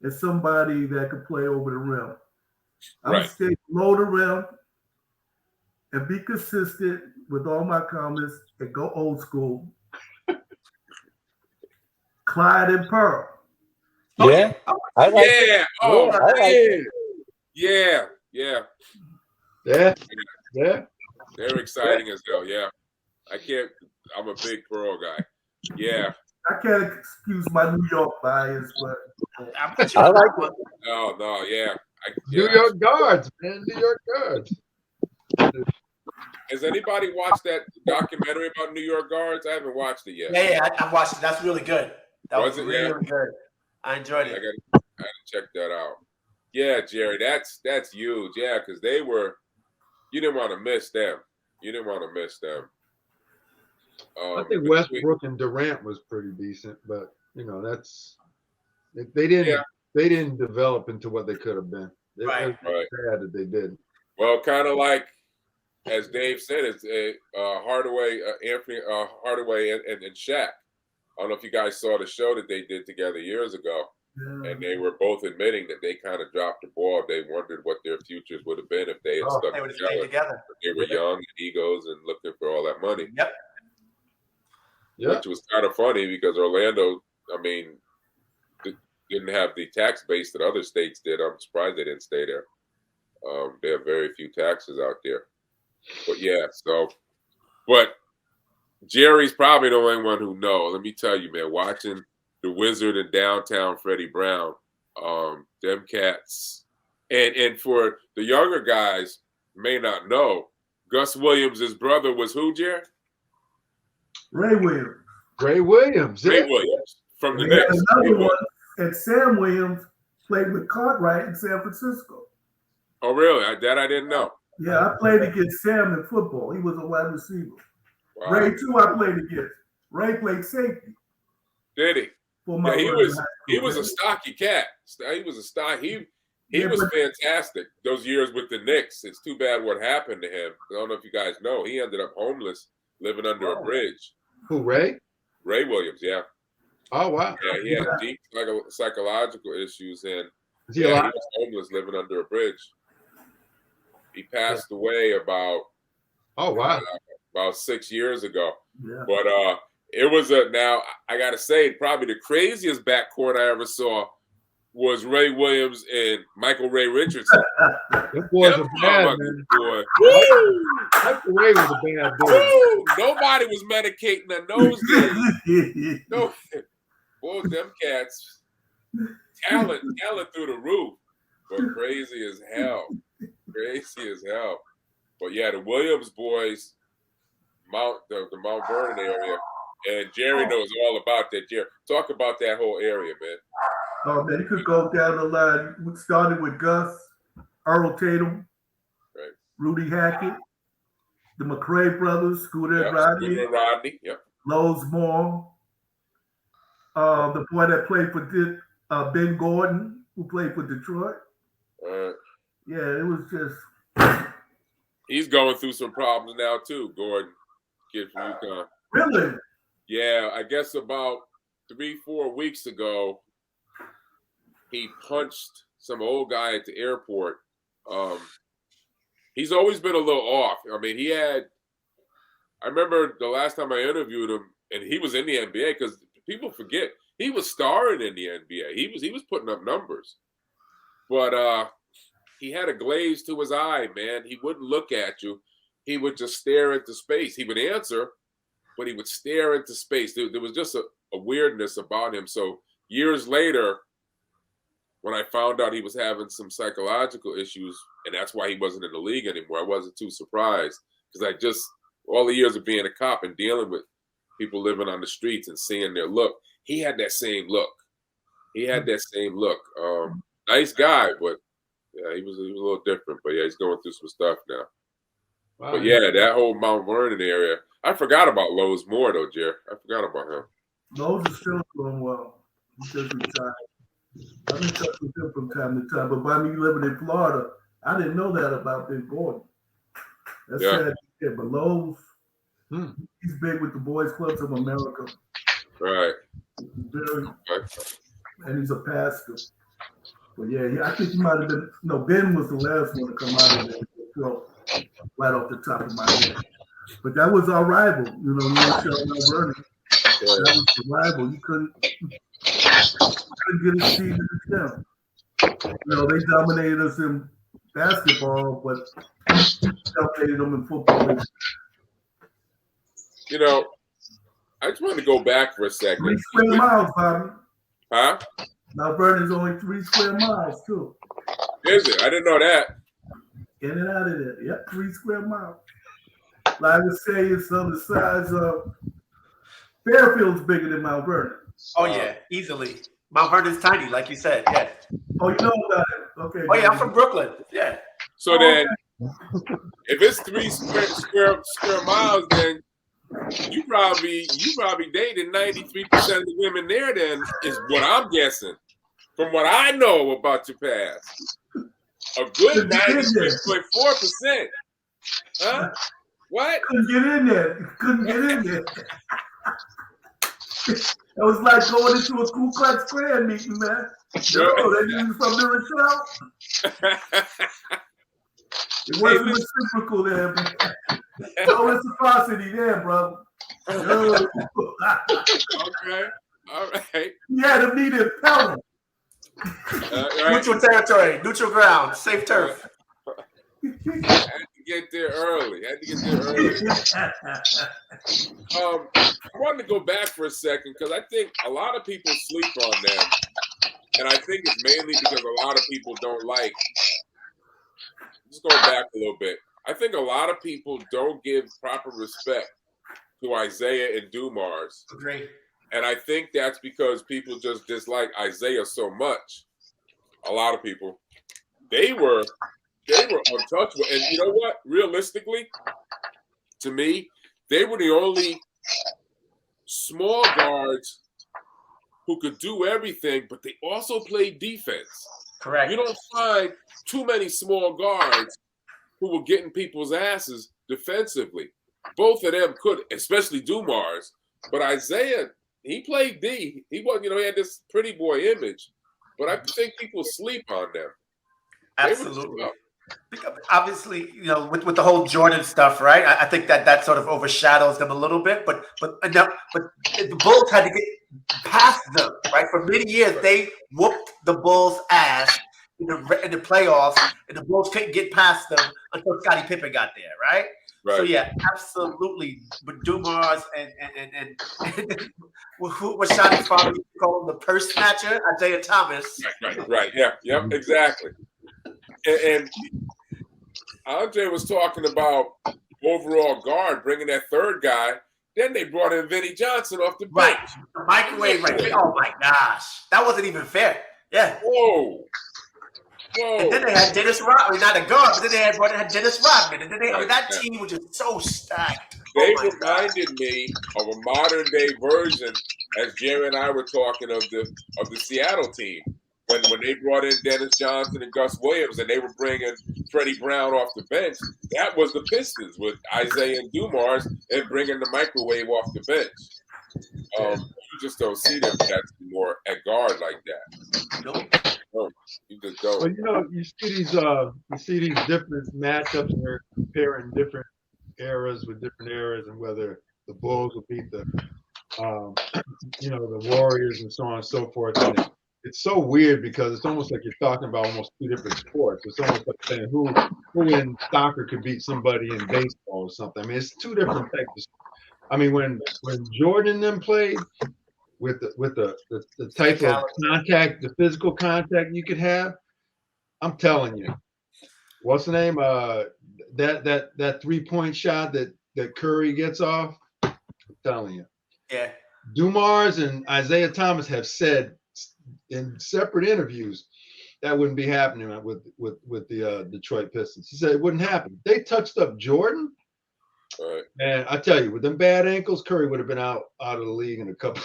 is somebody that could play over the rim. I'm Right. stay below the rim and be consistent with all my comments and go old school. Clyde and Pearl. Yeah. I like it. Yeah. Oh, Yeah, I like man. Yeah. Yeah. Yeah. They're exciting as hell. Yeah. I'm a big Pearl guy. Yeah. I can't excuse my New York bias, but I like it. No, yeah. New York Guards, man. New York Guards. Has anybody watched that documentary about New York Guards? I haven't watched it yet. Yeah, I watched it. That's really good. That was Was it? really, Yeah. really good. I enjoyed I it. gotta check that out. Yeah, Jerry, that's huge. Yeah, because you didn't want to miss them. I think Westbrook and Durant was pretty decent, but they didn't develop into what they could have been. It was sad that they didn't. Well, kind of like as Dave said, it's Hardaway, Anthony Hardaway, and Shaq. I don't know if you guys saw the show that they did together years ago, and they were both admitting that they kind of dropped the ball. They wondered what their futures would have been if they had stuck together. They were young, and egos, and looking for all that money. Yep. Which was kind of funny because Orlando, didn't have the tax base that other states did. I'm surprised they didn't stay there. They have very few taxes out there. But yeah, but Jerry's probably the only one who knows. Let me tell you, man, watching the Wizard and downtown Freddie Brown, them cats. And for the younger guys may not know, Gus Williams' brother was who, Jerry? Ray Williams. Ray Williams from the Knicks. Another one, and Sam Williams played with Cartwright in San Francisco. Oh, really? That I didn't know. Yeah, I played against Sam in football. He was a wide receiver. Wow. Ray, too, I played against. Ray played safety. Did he? Yeah, he was a stocky cat. He was a stock. He was fantastic those years with the Knicks. It's too bad what happened to him. I don't know if you guys know. He ended up homeless, living under a bridge. Who, Ray? Ray Williams, yeah. Oh, wow. Yeah, he had deep psychological issues, and he was homeless, living under a bridge. He passed away about 6 years ago. Yeah. But it was now I gotta say, probably the craziest backcourt I ever saw was Ray Williams and Michael Ray Richardson. That boy's a bad man. Boy. Michael Ray was a bad boy. Woo! Nobody was medicating in those days. No, boy, them cats, talent through the roof, but crazy as hell. But yeah, the Williams boys, the Mount Vernon area, and Jerry knows all about that. Jerry, talk about that whole area, man. Oh man, you could go down the line. We started with Gus, Earl Tatum, right. Rudy Hackett, the McRae brothers, Scooter and Rodney, Lowe's Moore, the boy that played for Ben Gordon, who played for Detroit. Yeah, it was just. He's going through some problems now too, Gordon, kid from UConn. Really? Yeah, I guess about 3-4 weeks ago, he punched some old guy at the airport. He's always been a little off. I mean, I remember the last time I interviewed him, and he was in the NBA, because people forget, he was starring in the NBA. He was putting up numbers. But he had a glaze to his eye, man. He wouldn't look at you. he would just stare into space. He would answer, but he would stare into space. There was just a weirdness about him. So years later, when I found out he was having some psychological issues, and that's why he wasn't in the league anymore, I wasn't too surprised, because all the years of being a cop and dealing with people living on the streets and seeing their look, he had that same look. Nice guy, but yeah, he was a little different. But yeah, he's going through some stuff now. Wow. But yeah, that whole Mount Vernon area. I forgot about Lowe's Moore though, Jerry. I forgot about him. Lowe's is still doing well. He just retired. I've been in touch with him from time to time. But by me living in Florida, I didn't know that about Ben Gordon. That's sad. Yeah, but Lowe's, he's big with the Boys Clubs of America. Right. And he's a pastor. But yeah, I think he might have been. No, Ben was the last one to come out of there. Right off the top of my head. But that was our rival, Michelle Vernon. That was the rival. You couldn't get a seat in the gym. They dominated us in basketball, but dominated them in football. I just wanted to go back for a second. 3 square miles, Bobby. Huh? Mount Vernon's only 3 square miles, too. Is it? I didn't know that. In and out of there. Yep, 3 square miles. Like I would say, it's on the size of Fairfield's bigger than Mount Vernon. Oh, yeah, easily. Mount Vernon's tiny, like you said. Yeah. Oh, you know about it. Okay. Oh, yeah, I'm from Brooklyn. Yeah. So then, if it's 3 square miles, then you probably dated 93% of the women there. Then is what I'm guessing, from what I know about your past. A good 93.4%. Huh? What? Couldn't get in there. It was like going into a Ku Klux Klan meeting, man. They needed something to shout. It wasn't reciprocal there, man. No reciprocity there, brother. Okay. All right. You had to meet in Pelham. Right. Neutral territory, neutral ground, safe turf. I had to get there early. I wanted to go back for a second because I think a lot of people sleep on them. And I think it's mainly because a lot of people don't like. Just going back a little bit. I think a lot of people don't give proper respect to Isaiah and Dumars. Agree. And I think that's because people just dislike Isaiah so much. A lot of people. They were untouchable. And you know what? Realistically, to me, they were the only small guards who could do everything, but they also played defense. Correct. You don't find too many small guards who were getting people's asses defensively. Both of them could, especially Dumars. But Isaiah, he played D. He was, he had this pretty boy image. But I think people sleep on them. Absolutely. Obviously, with the whole Jordan stuff, right? I think that sort of overshadows them a little bit. But the Bulls had to get past them, right? For many years, they whooped the Bulls' ass in the playoffs, and the Bulls couldn't get past them until Scottie Pippen got there, right? Right. So yeah, absolutely. But Dumars and what Shotty's father called the purse snatcher, Isaiah Thomas. Right. Yeah. Yep. Exactly. And Andre was talking about overall guard, bringing that third guy. Then they brought in Vinnie Johnson off the bench. Right. The microwave. Right. Oh my gosh, that wasn't even fair. Yeah. Whoa. And then they had Dennis Rodman, not a guard, but then they had Dennis Rodman. And then that team was just so stacked. They reminded me of a modern day version, as Jerry and I were talking, of the Seattle team. When they brought in Dennis Johnson and Gus Williams and they were bringing Freddie Brown off the bench, that was the Pistons with Isaiah and Dumars and bringing the microwave off the bench. You just don't see them more at guard like that. Nope. No, you just don't. Well, you see these different matchups and they're comparing different eras with different eras and whether the Bulls will beat the Warriors and so on and so forth. And it's so weird because it's almost like you're talking about almost two different sports. It's almost like saying who in soccer could beat somebody in baseball or something. I mean, it's two different types. I mean, when Jordan and them played with the type of contact, the physical contact you could have, I'm telling you, what's the name? That 3-point shot that Curry gets off. I'm telling you. Yeah. Dumars and Isaiah Thomas have said in separate interviews that wouldn't be happening with the Detroit Pistons. He said it wouldn't happen. They touched up Jordan, right. And I tell you, with them bad ankles, Curry would have been out of the league in a couple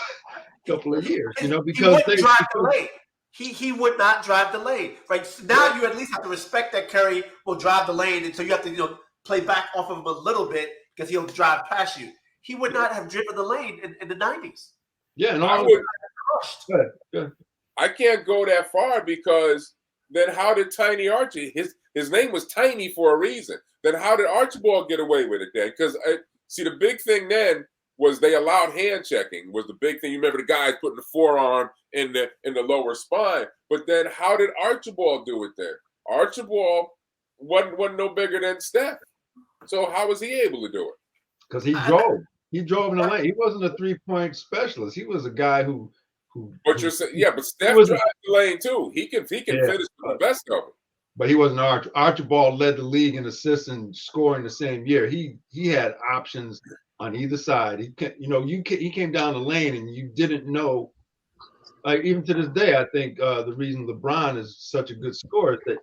of years. You know, because he drive the lane. He would not drive the lane. Right so now, you at least have to respect that Curry will drive the lane, and so you have to play back off of him a little bit because he'll drive past you. He would not have driven the lane in the 90s. Yeah, and I can't go that far because then how did Tiny Archie? His name was Tiny for a reason. Then how did Archibald get away with it then? Because see, the big thing then was they allowed hand checking. Was the big thing. You remember the guys putting the forearm in the lower spine. But then how did Archibald do it then? Archibald wasn't no bigger than Steph. So how was he able to do it? Because he drove. He drove in the lane. He wasn't a 3-point specialist. He was a guy who. But you're saying, yeah, but Steph drives the lane too. He can finish with the best of them. But he wasn't Archibald led the league in assists and scoring the same year. He had options on either side. He came down the lane and you didn't know. Like even to this day, I think the reason LeBron is such a good scorer is that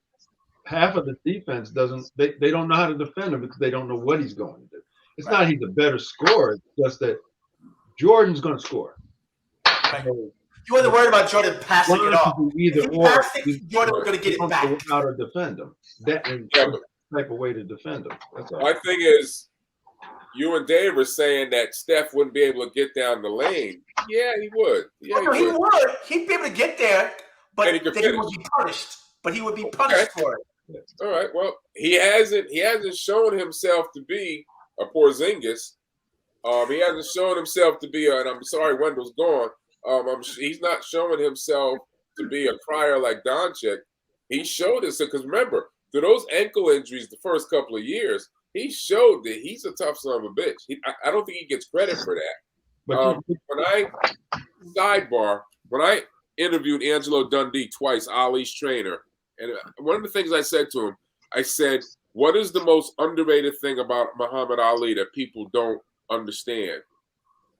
half of the defense they don't know how to defend him because they don't know what he's going to do. It's not he's a better scorer. It's just that Jordan's going to score. Right. You wasn't worried about Jordan passing it off. Jordan was going to get it back. How to defend him. That type of way to defend him. That's all. My thing is, you and Dave are saying that Steph wouldn't be able to get down the lane. Yeah, he would. Yeah, he would. He'd be able to get there, but then he would be punished. But he would be punished for it. All right. Well, he hasn't shown himself to be a Porzingis. He hasn't shown himself to be and I'm sorry, Wendell's gone. He's not showing himself to be a crier like Doncic. He showed us because remember, through those ankle injuries the first couple of years, he showed that he's a tough son of a bitch. I don't think he gets credit for that. When I interviewed Angelo Dundee twice, Ali's trainer, and one of the things I said to him, I said, what is the most underrated thing about Muhammad Ali that people don't understand?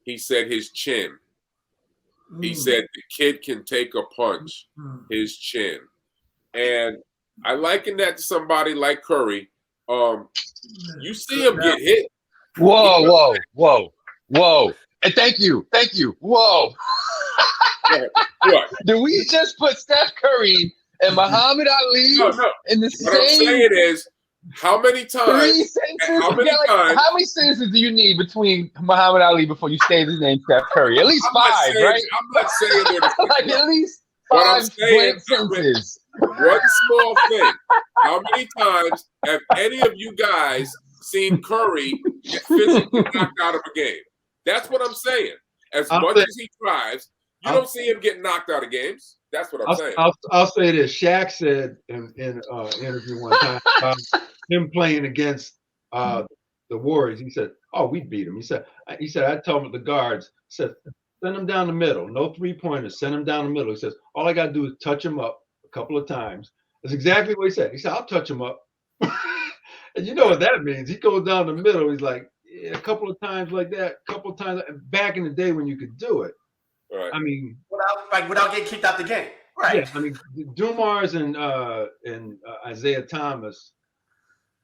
He said his chin. He said the kid can take a punch, his chin. And I liken that to somebody like Curry. You see him get hit. Whoa. And thank you. Whoa. What? Did we just put Steph Curry and Muhammad Ali in the same? What I'm saying is, how many times? How many sentences do you need between Muhammad Ali before you say the name Steph Curry? At least five, right? I'm not saying that. Like at least 5 sentences. One small thing. How many times have any of you guys seen Curry get physically knocked out of a game? That's what I'm saying. As much as he tries, you don't see him get knocked out of games. That's what I'm saying. I'll say this. Shaq said in an interview one time about him playing against the Warriors. He said, "Oh, we beat him." He said, "I told the guards, said send him down the middle. No 3-pointers. Send him down the middle." He says, "All I got to do is touch him up a couple of times." That's exactly what he said. He said, "I'll touch him up." And you know what that means. He goes down the middle. He's like, a couple of times like that, a couple of times back in the day when you could do it. Right. I mean, without getting kicked out the game. Right. Yeah, I mean, Dumars and Isaiah Thomas,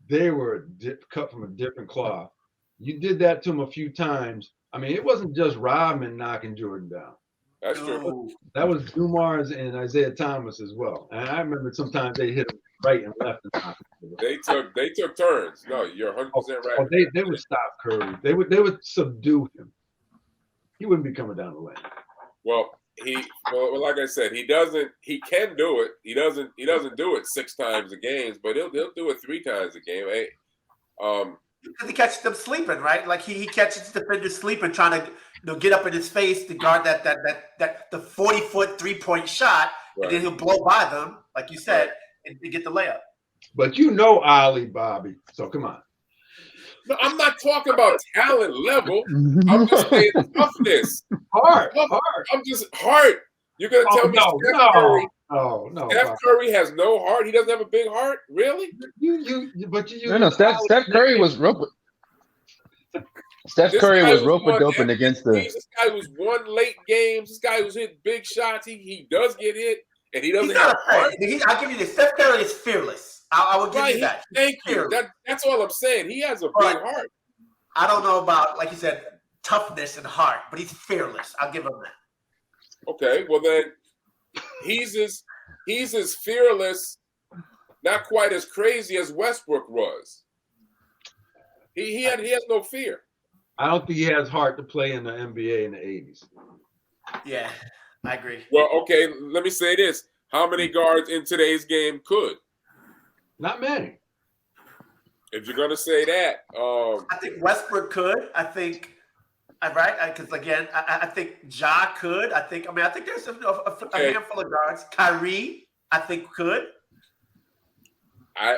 they were cut from a different cloth. You did that to them a few times. I mean, it wasn't just Rodman knocking Jordan down. That's true. That was Dumars and Isaiah Thomas as well. And I remember sometimes they hit him right and left. They took turns. No, you're 100% right. They would stop Curry. They would subdue him. He wouldn't be coming down the lane. Well, like I said, he can do it. He doesn't do it 6 times a game, but he'll do it 3 times a game. Hey, because he catches them sleeping, right? Like he catches the defender sleeping, trying to get up in his face to guard that the 40-foot 3-point shot, and then he'll blow by them, like you said, and get the layup. But you know Ali, Bobby. So come on. No, I'm not talking about talent level. I'm just saying toughness. Heart. I'm just heart. You're gonna tell me Steph Curry? No. Steph Curry has no heart. He doesn't have a big heart, really? No. Steph Curry was rope. Steph Curry was rope-a-doping against the. This guy was won late games. This guy was hitting big shots. He does get hit, and he doesn't have heart. I'll give you this. Steph Curry is fearless. I will give you that. Thank you. That's all I'm saying. He has a big heart. I don't know about, like you said, toughness and heart, but he's fearless. I'll give him that. Okay, well then, he's as fearless, not quite as crazy as Westbrook was. He has no fear. I don't think he has heart to play in the NBA in the 80s. Yeah, I agree. Well, okay, let me say this. How many guards in today's game could? Not many. If you're going to say that. I think Westbrook could. I think, right? Because, again, I think Ja could. I think there's a handful of guards. Kyrie, I think, could.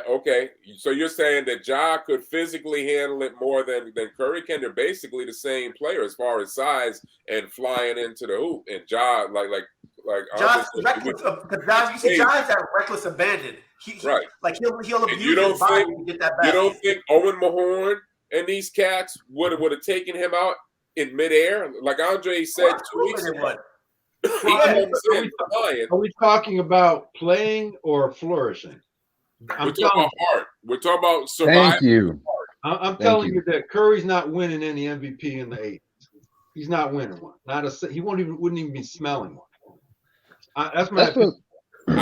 Okay, so you're saying that Ja could physically handle it more than Curry can? They're basically the same player as far as size and flying into the hoop. And Ja, like Ja's reckless. Because you see, Ja is that reckless abandon. Right. Like he'll abuse his body to get that back. You don't think Owen Mahorn and these cats would have taken him out in midair, like Andre said 2 weeks ago? Are we talking about playing or flourishing? We're talking about heart. We're talking about survival. Thank you. I'm telling you that Curry's not winning any MVP in the 80s. He's not winning one. He wouldn't even be smelling one. I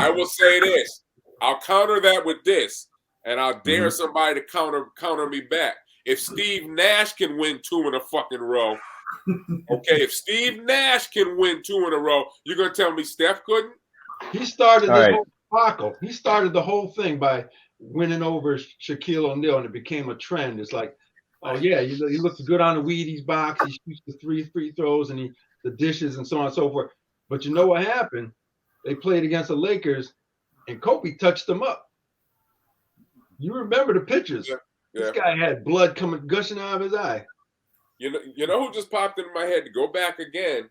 will say this. I'll counter that with this, and I'll dare somebody to counter me back. If Steve Nash can win 2 in a fucking row, okay. If Steve Nash can win 2 in a row, you're gonna tell me Steph couldn't? He started this whole debacle. He started the whole thing by winning over Shaquille O'Neal, and it became a trend. It's like, oh yeah, he looks good on the Wheaties box. He shoots the 3 free throws and the dishes and so on and so forth. But you know what happened? They played against the Lakers, and Kobe touched them up. You remember the pictures? Yeah. This guy had blood gushing out of his eye. You know who just popped into my head? To go back again,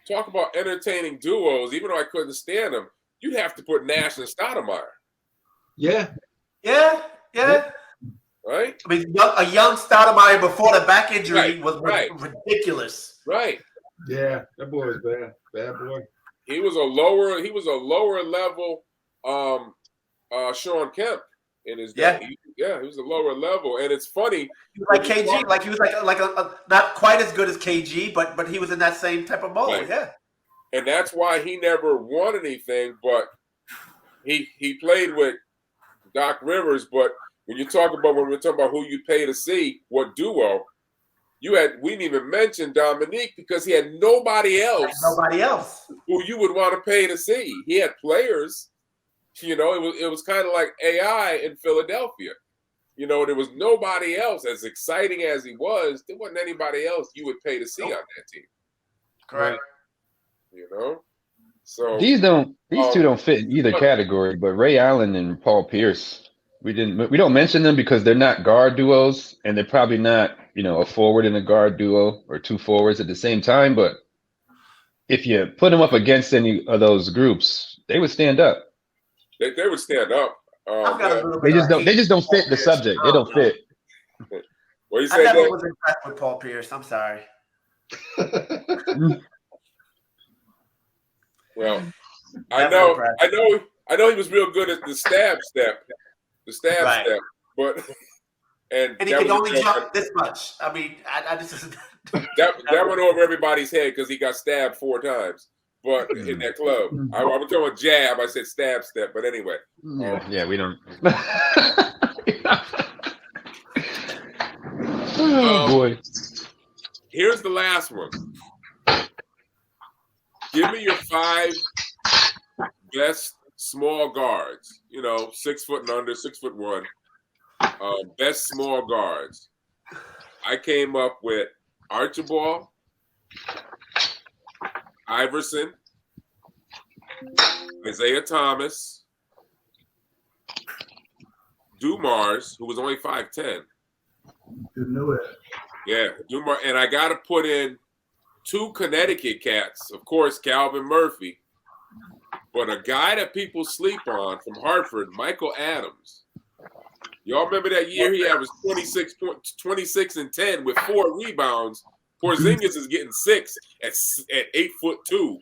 talk about entertaining duos. Even though I couldn't stand them, you'd have to put Nash and Stoudemire. Yeah. Right? I mean, a young Stoudemire before the back injury was ridiculous. Right. Yeah, that boy was bad. Bad boy. He was a lower level Sean Kemp in his day. He was a lower level. And it's funny. He was like KG, he was like a not quite as good as KG, but he was in that same type of mold. Right. Yeah. And that's why he never won anything, but he played with Doc Rivers. But when we're talking about who you pay to see, what duo, we didn't even mention Dominique because he had nobody else who you would want to pay to see. He had players, it was kind of like AI in Philadelphia. There was nobody else as exciting as he was. There wasn't anybody else you would pay to see on that team. Correct. So these two don't fit in either category, but Ray Allen and Paul Pierce, we don't mention them because they're not guard duos, and they're probably not, a forward and a guard duo or 2 forwards at the same time. But if you put them up against any of those groups, they would stand up. They would stand up. They just don't fit the subject. They don't fit. What you say? I never was impressed with Paul Pierce. I'm sorry. Well, I know he was real good at the stab step, but and he could only jump this much. I mean, I just that went over everybody's head because he got stabbed 4 times. But in that club, I was talking about jab. I said stab step, but anyway. Yeah, we don't. Oh boy! Here's the last one. Give me your 5 best small guards. 6 foot and under, 6'1". Best small guards. I came up with Archibald, Iverson, Isaiah Thomas, Dumars, who was only 5'10". Didn't know that. Yeah, Dumars, and I got to put in 2 Connecticut cats. Of course, Calvin Murphy, but a guy that people sleep on from Hartford, Michael Adams. Y'all remember that year he averaged 26 and 10 with 4 rebounds. Porzingis is getting 6 at 8'2".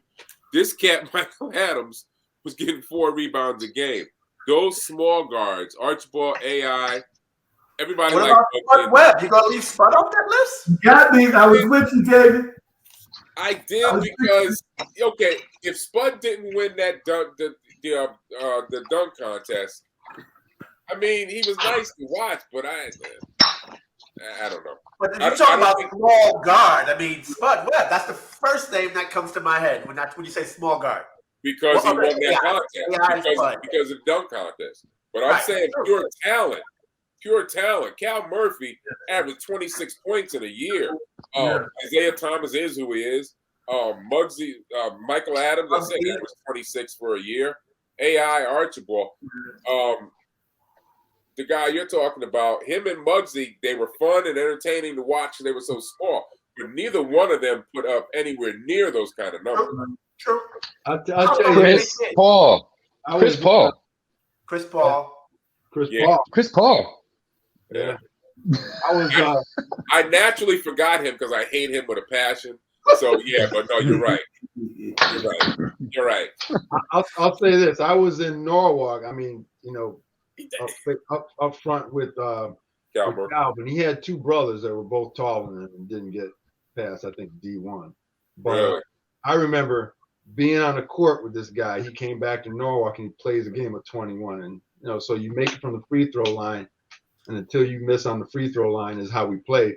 This cat, Michael Adams, was getting 4 rebounds a game. Those small guards, Archibald, AI, everybody what like about Spud Webb? You gonna leave Spud off that list? You got me. I was with you, David. I did because if Spud didn't win that dunk, the dunk contest, I mean, he was nice to watch, but I don't know. But if you talk about small guard, I mean, Spud Webb, that's the first name that comes to my head when you say small guard. Because he won that contest. Because of the dunk contest. But I'm saying pure talent. Cal Murphy averaged 26 points in a year. Isaiah Thomas is who he is. Muggsy, Michael Adams, I said that was 26 for a year. AI Archibald. The guy you're talking about, him and Muggsy, they were fun and entertaining to watch, and they were so small. But neither one of them put up anywhere near those kind of numbers. True. I'll tell you, Chris Paul. Yeah. I naturally forgot him because I hate him with a passion. So yeah, but no, you're right. You're right. I'll say this: I was in Norwalk. I mean, up front with Calvin. He had 2 brothers that were both taller than him and didn't get past, I think, D1. But really? I remember being on the court with this guy. He came back to Norwalk and he plays a game of 21, and so you make it from the free throw line, and until you miss on the free throw line is how we played.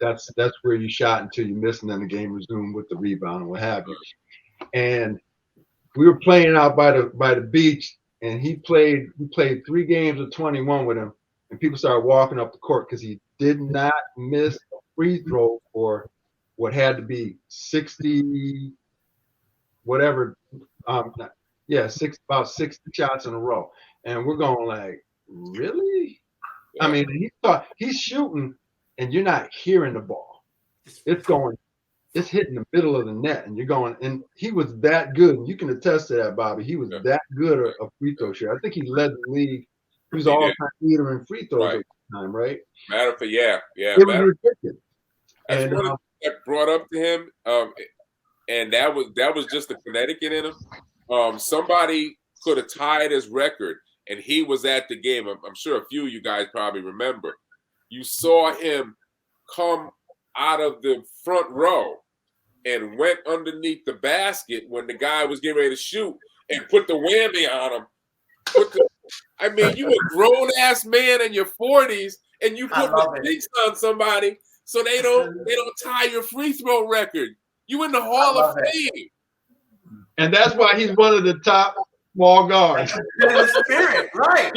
That's where you shot until you missed, and then the game resumed with the rebound and what have you. And we were playing out by the beach, and we played 3 games of 21 with him, and people started walking up the court because he did not miss a free throw for what had to be 60 whatever, about 60 shots in a row. And we're going like, really? I mean, he's shooting and you're not hearing the ball. It's hitting the middle of the net, and you're going, and he was that good. And you can attest to that, Bobby. He was that good a free throw shooter. I think he led the league. He was all-time leader in free throws at the time, right? Matter for yeah. It was ridiculous. That's one that brought up to him, and that was just the Connecticut in him. Somebody could have tied his record, and he was at the game. I'm sure a few of you guys probably remember. You saw him come out of the front row and went underneath the basket when the guy was getting ready to shoot and put the whammy on him. I mean, you a grown-ass man in your 40s, and you put the sticks on somebody so they don't tie your free throw record. You in the Hall of Fame. And that's why he's one of the top small guards. The spirit, right?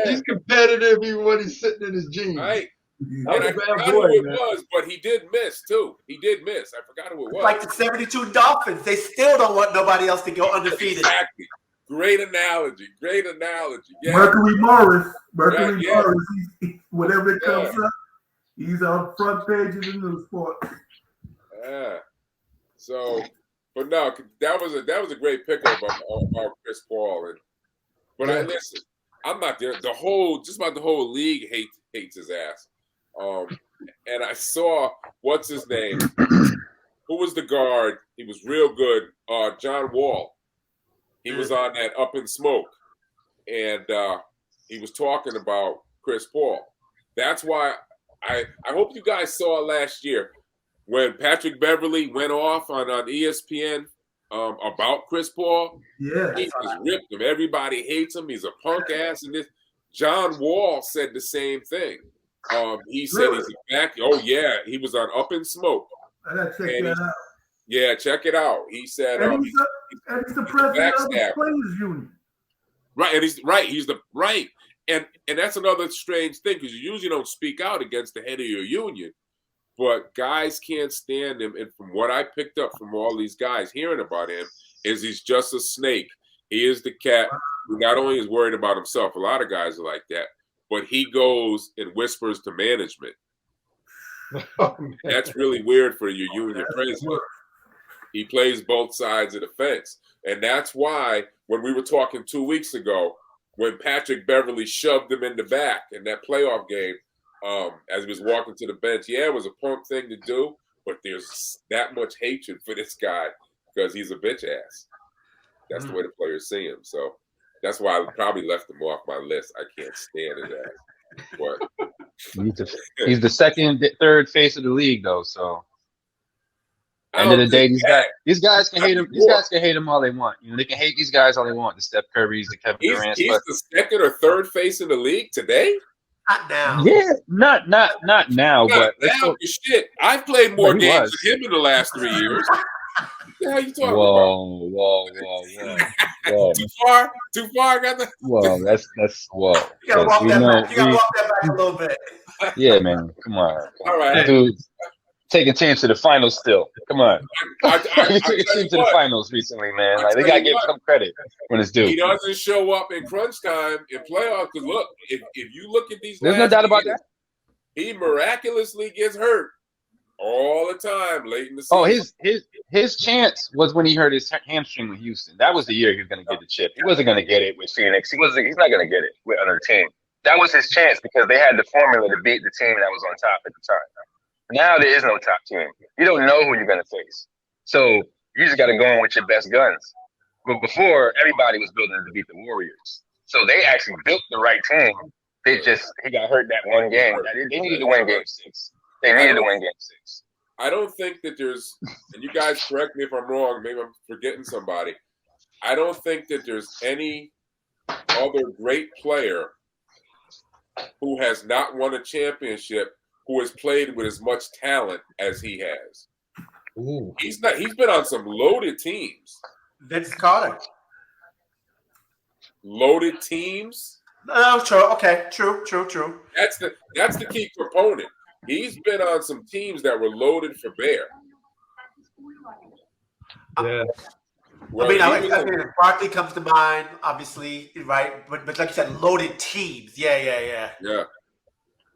He's competitive even when he's sitting in his jeans. Right. And I forgot who it was, but he did miss too. He did miss. I forgot who it was. Like the 72 Dolphins, they still don't want nobody else to go undefeated. Exactly. Great analogy. Yeah. Mercury Morris, whenever it comes up, he's on front pages in the sport. Yeah. So, but no, that was a great pickup about Chris Paul. But I listen. I'm not there. The whole league hates his ass. And I saw what's his name? Who was the guard? He was real good. John Wall. He was on that Up in Smoke, and he was talking about Chris Paul. That's why I hope you guys saw last year when Patrick Beverly went off on ESPN about Chris Paul. Yeah, he just ripped him. Everybody hates him. He's a punk ass. And this John Wall said the same thing. He said he's back. Oh yeah, he was on Up in Smoke. I gotta check that out. Yeah, check it out. He said he's the president of the players union. Right, and he's the right. And that's another strange thing because you usually don't speak out against the head of your union, but guys can't stand him. And from what I picked up from all these guys hearing about him, is he's just a snake. He is the cat who not only is worried about himself, a lot of guys are like that, but he goes and whispers to management. That's really weird for you and your president. He plays both sides of the fence. And that's why when we were talking 2 weeks ago, when Patrick Beverley shoved him in the back in that playoff game, as he was walking to the bench, yeah, it was a punk thing to do, but there's that much hatred for this guy because he's a bitch ass. That's the way the players see him. So that's why I probably left him off my list. I can't stand his ass. But he's the second, third face of the league, though. So end of the day, these guys can hate him. These guys can hate him all they want. You know, they can hate these guys all they want. The Steph Currys, the Kevin Durant. He's the second or third face in the league today. Not now. Yeah, not now, but now, shit. I've played more games with him in the last 3 years. What the hell you talking Whoa. Too far. Got the. Whoa, that's whoa. You gotta walk that back a little bit. Yeah, man. Come on. All right, dude. Taking teams to the finals still. Come on. You took a team to the finals recently, man. Like, they got to give some credit when it's due. He doesn't show up in crunch time in playoffs. Because, look, if you look at these there's no doubt about that. He miraculously gets hurt all the time late in the season. Oh, his chance was when he hurt his hamstring with Houston. That was the year he was going to get the chip. He wasn't going to get it with Phoenix. He's not going to get it with another team. That was his chance because they had the formula to beat the team that was on top at the time. Now there is no top team. You don't know who you're going to face. So you just got to go in with your best guns. But before, everybody was building to beat the Warriors. So they actually built the right team. He got hurt that one game. They needed to win game 6. They needed to win game 6. I don't think that there's, and you guys correct me if I'm wrong, maybe I'm forgetting somebody. I don't think that there's any other great player who has not won a championship who has played with as much talent as he has. Ooh. He's been on some loaded teams. Vince Carter. Loaded teams? No, true. Okay, true. That's the key component. He's been on some teams that were loaded for bear. Yeah. Well, I mean, Barkley comes to mind, obviously, right? But like you said, loaded teams. Yeah. Yeah.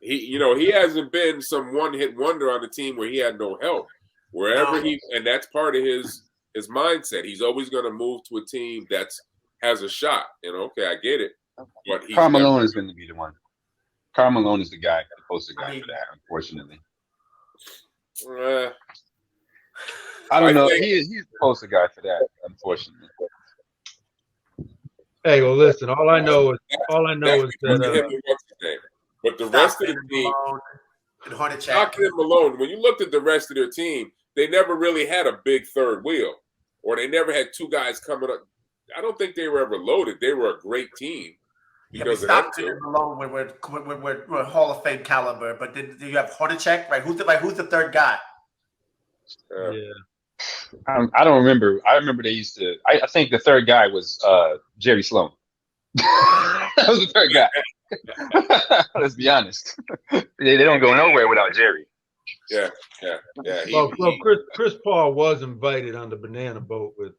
He hasn't been some one-hit wonder on the team where he had no help. Wherever and that's part of his mindset. He's always going to move to a team that has a shot. Okay, I get it. But Karl Malone is going to be the one. Karl Malone is the poster guy for that, unfortunately. I don't know. He's the poster guy for that, unfortunately. Hey, well, listen. All I know is that. But the rest of the team, Stockton and Malone, when you looked at the rest of their team, they never really had a big third wheel, or they never had two guys coming up. I don't think they were ever loaded. They were a great team. Because Stockton and Malone were Hall of Fame caliber, but then you have Hornacek, right? Who's the third guy? I don't remember. I remember they used to. I think the third guy was Jerry Sloan. That was the third guy. Let's be honest. They don't go nowhere without Jerry. Yeah. Well, Chris Paul was invited on the banana boat with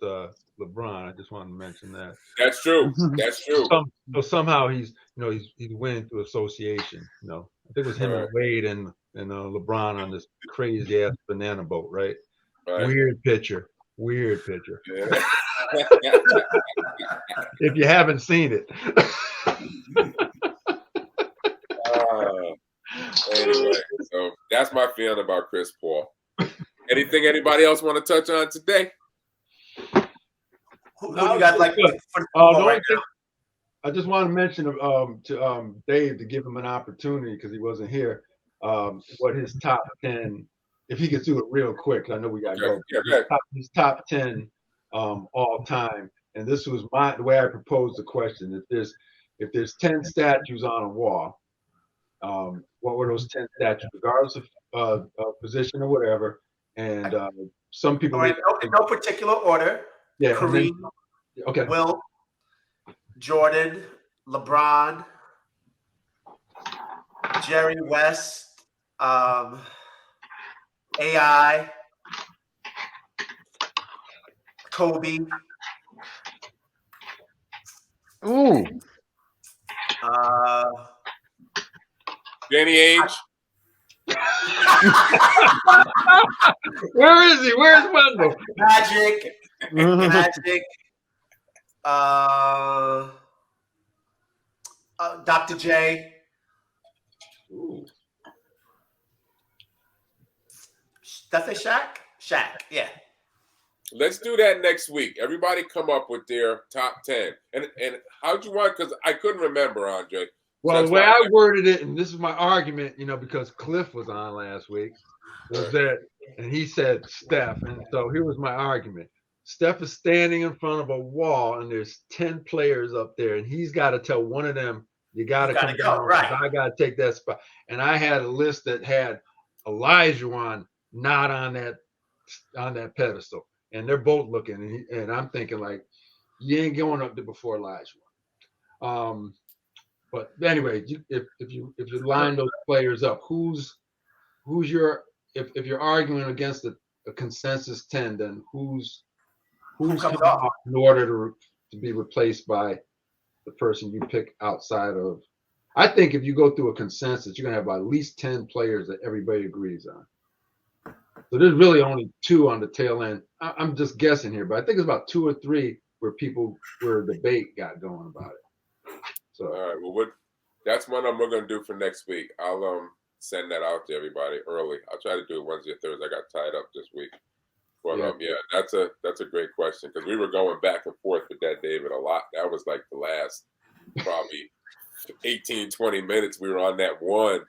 LeBron. I just wanted to mention that. That's true. So somehow he's winning through association. I think it was him and Wade and LeBron on this crazy ass banana boat, right? Weird picture. Yeah. If you haven't seen it. Anyway, so that's my feeling about Chris Paul. Anything anybody else want to touch on today? Who you guys like? I just want to mention to Dave to give him an opportunity because he wasn't here. What his top 10, if he could do it real quick. I know we got to go. His top 10 all time, and this was the way I proposed the question. If there's 10 statues on a wall, what were those 10 statues, regardless of position or whatever? And some people in no particular order. Yeah. Kareem, okay. Will, Jordan, LeBron, Jerry West, AI, Kobe, Ooh. Danny Ainge. Where is he? Where's Wendell? Magic. Magic. Dr. J. Ooh. That's a Shaq? Shaq, yeah. Let's do that next week. Everybody come up with their top 10. And how'd you want? Because I couldn't remember, Andre. Well, the way I worded it, and this is my argument, because Cliff was on last week, was that, and he said Steph. And so here was my argument. Steph is standing in front of a wall, and there's 10 players up there, and he's got to tell one of them, you got to come down. Right. I got to take that spot. And I had a list that had Olajuwon not on that pedestal. And they're both looking, and I'm thinking like, you ain't going up there before Olajuwon. But anyway, if you line those players up, who's your if you're arguing against a consensus 10, then who's coming off in order to be replaced by the person you pick outside of? I think if you go through a consensus, you're gonna have at least 10 players that everybody agrees on. So there's really only 2 on the tail end. I'm just guessing here, but I think it's about 2 or 3 where debate got going about it. So all right, well, that's one we're gonna do for next week. I'll send that out to everybody early. I'll try to do it Wednesday or Thursday. I got tied up this week. But yeah, that's a great question because we were going back and forth with that, David, a lot. That was like the last probably 18, 20 minutes we were on that one,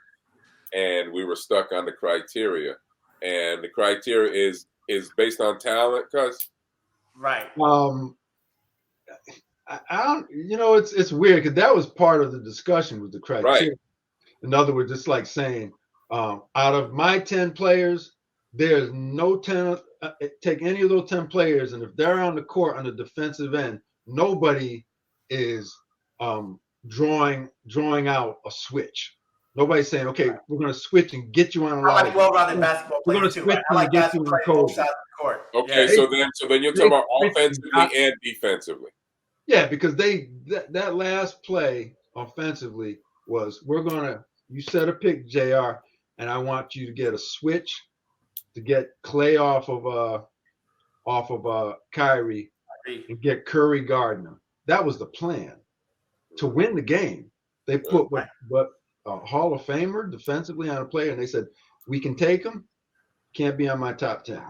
and we were stuck on the criteria. And the criteria is based on talent, cuz? Right. I don't, it's weird because that was part of the discussion with the criteria. Right. In other words, it's like saying, out of my 10 players, there's no 10. Take any of those 10 players, and if they're on the court on the defensive end, nobody is drawing out a switch. Nobody's saying, okay, we're going to switch and get you on a line. I like well-rounded basketball players. We're going to switch and get you on the court. Okay, so then you're talking about offensively and defensively. Yeah, because that last play offensively was you set a pick, JR, and I want you to get a switch to get Clay off of Kyrie and get Curry guarding him. That was the plan to win the game. They put what a Hall of Famer defensively on a player, and they said, we can take him, can't be on my top 10.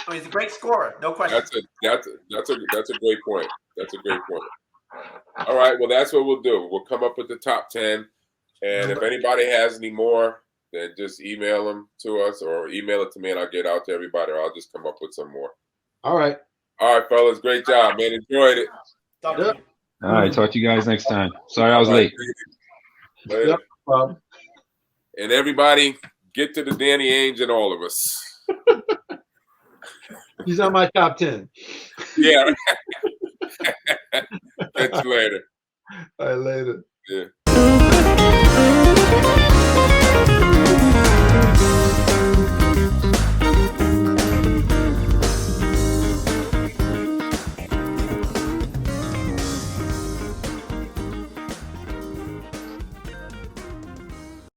Oh, he's a great scorer, no question. That's a great point. That's a great point. All right, well, that's what we'll do. We'll come up with the top 10, and if anybody has any more, then just email them to us or email it to me, and I'll get out to everybody, or I'll just come up with some more. All right, fellas, great job, man. Enjoyed it. All right, talk to you guys next time. Sorry I was late. Yep. And everybody, get to the Danny Ainge and all of us. He's on my top 10. Yeah. Catch you later. All right, later. Yeah.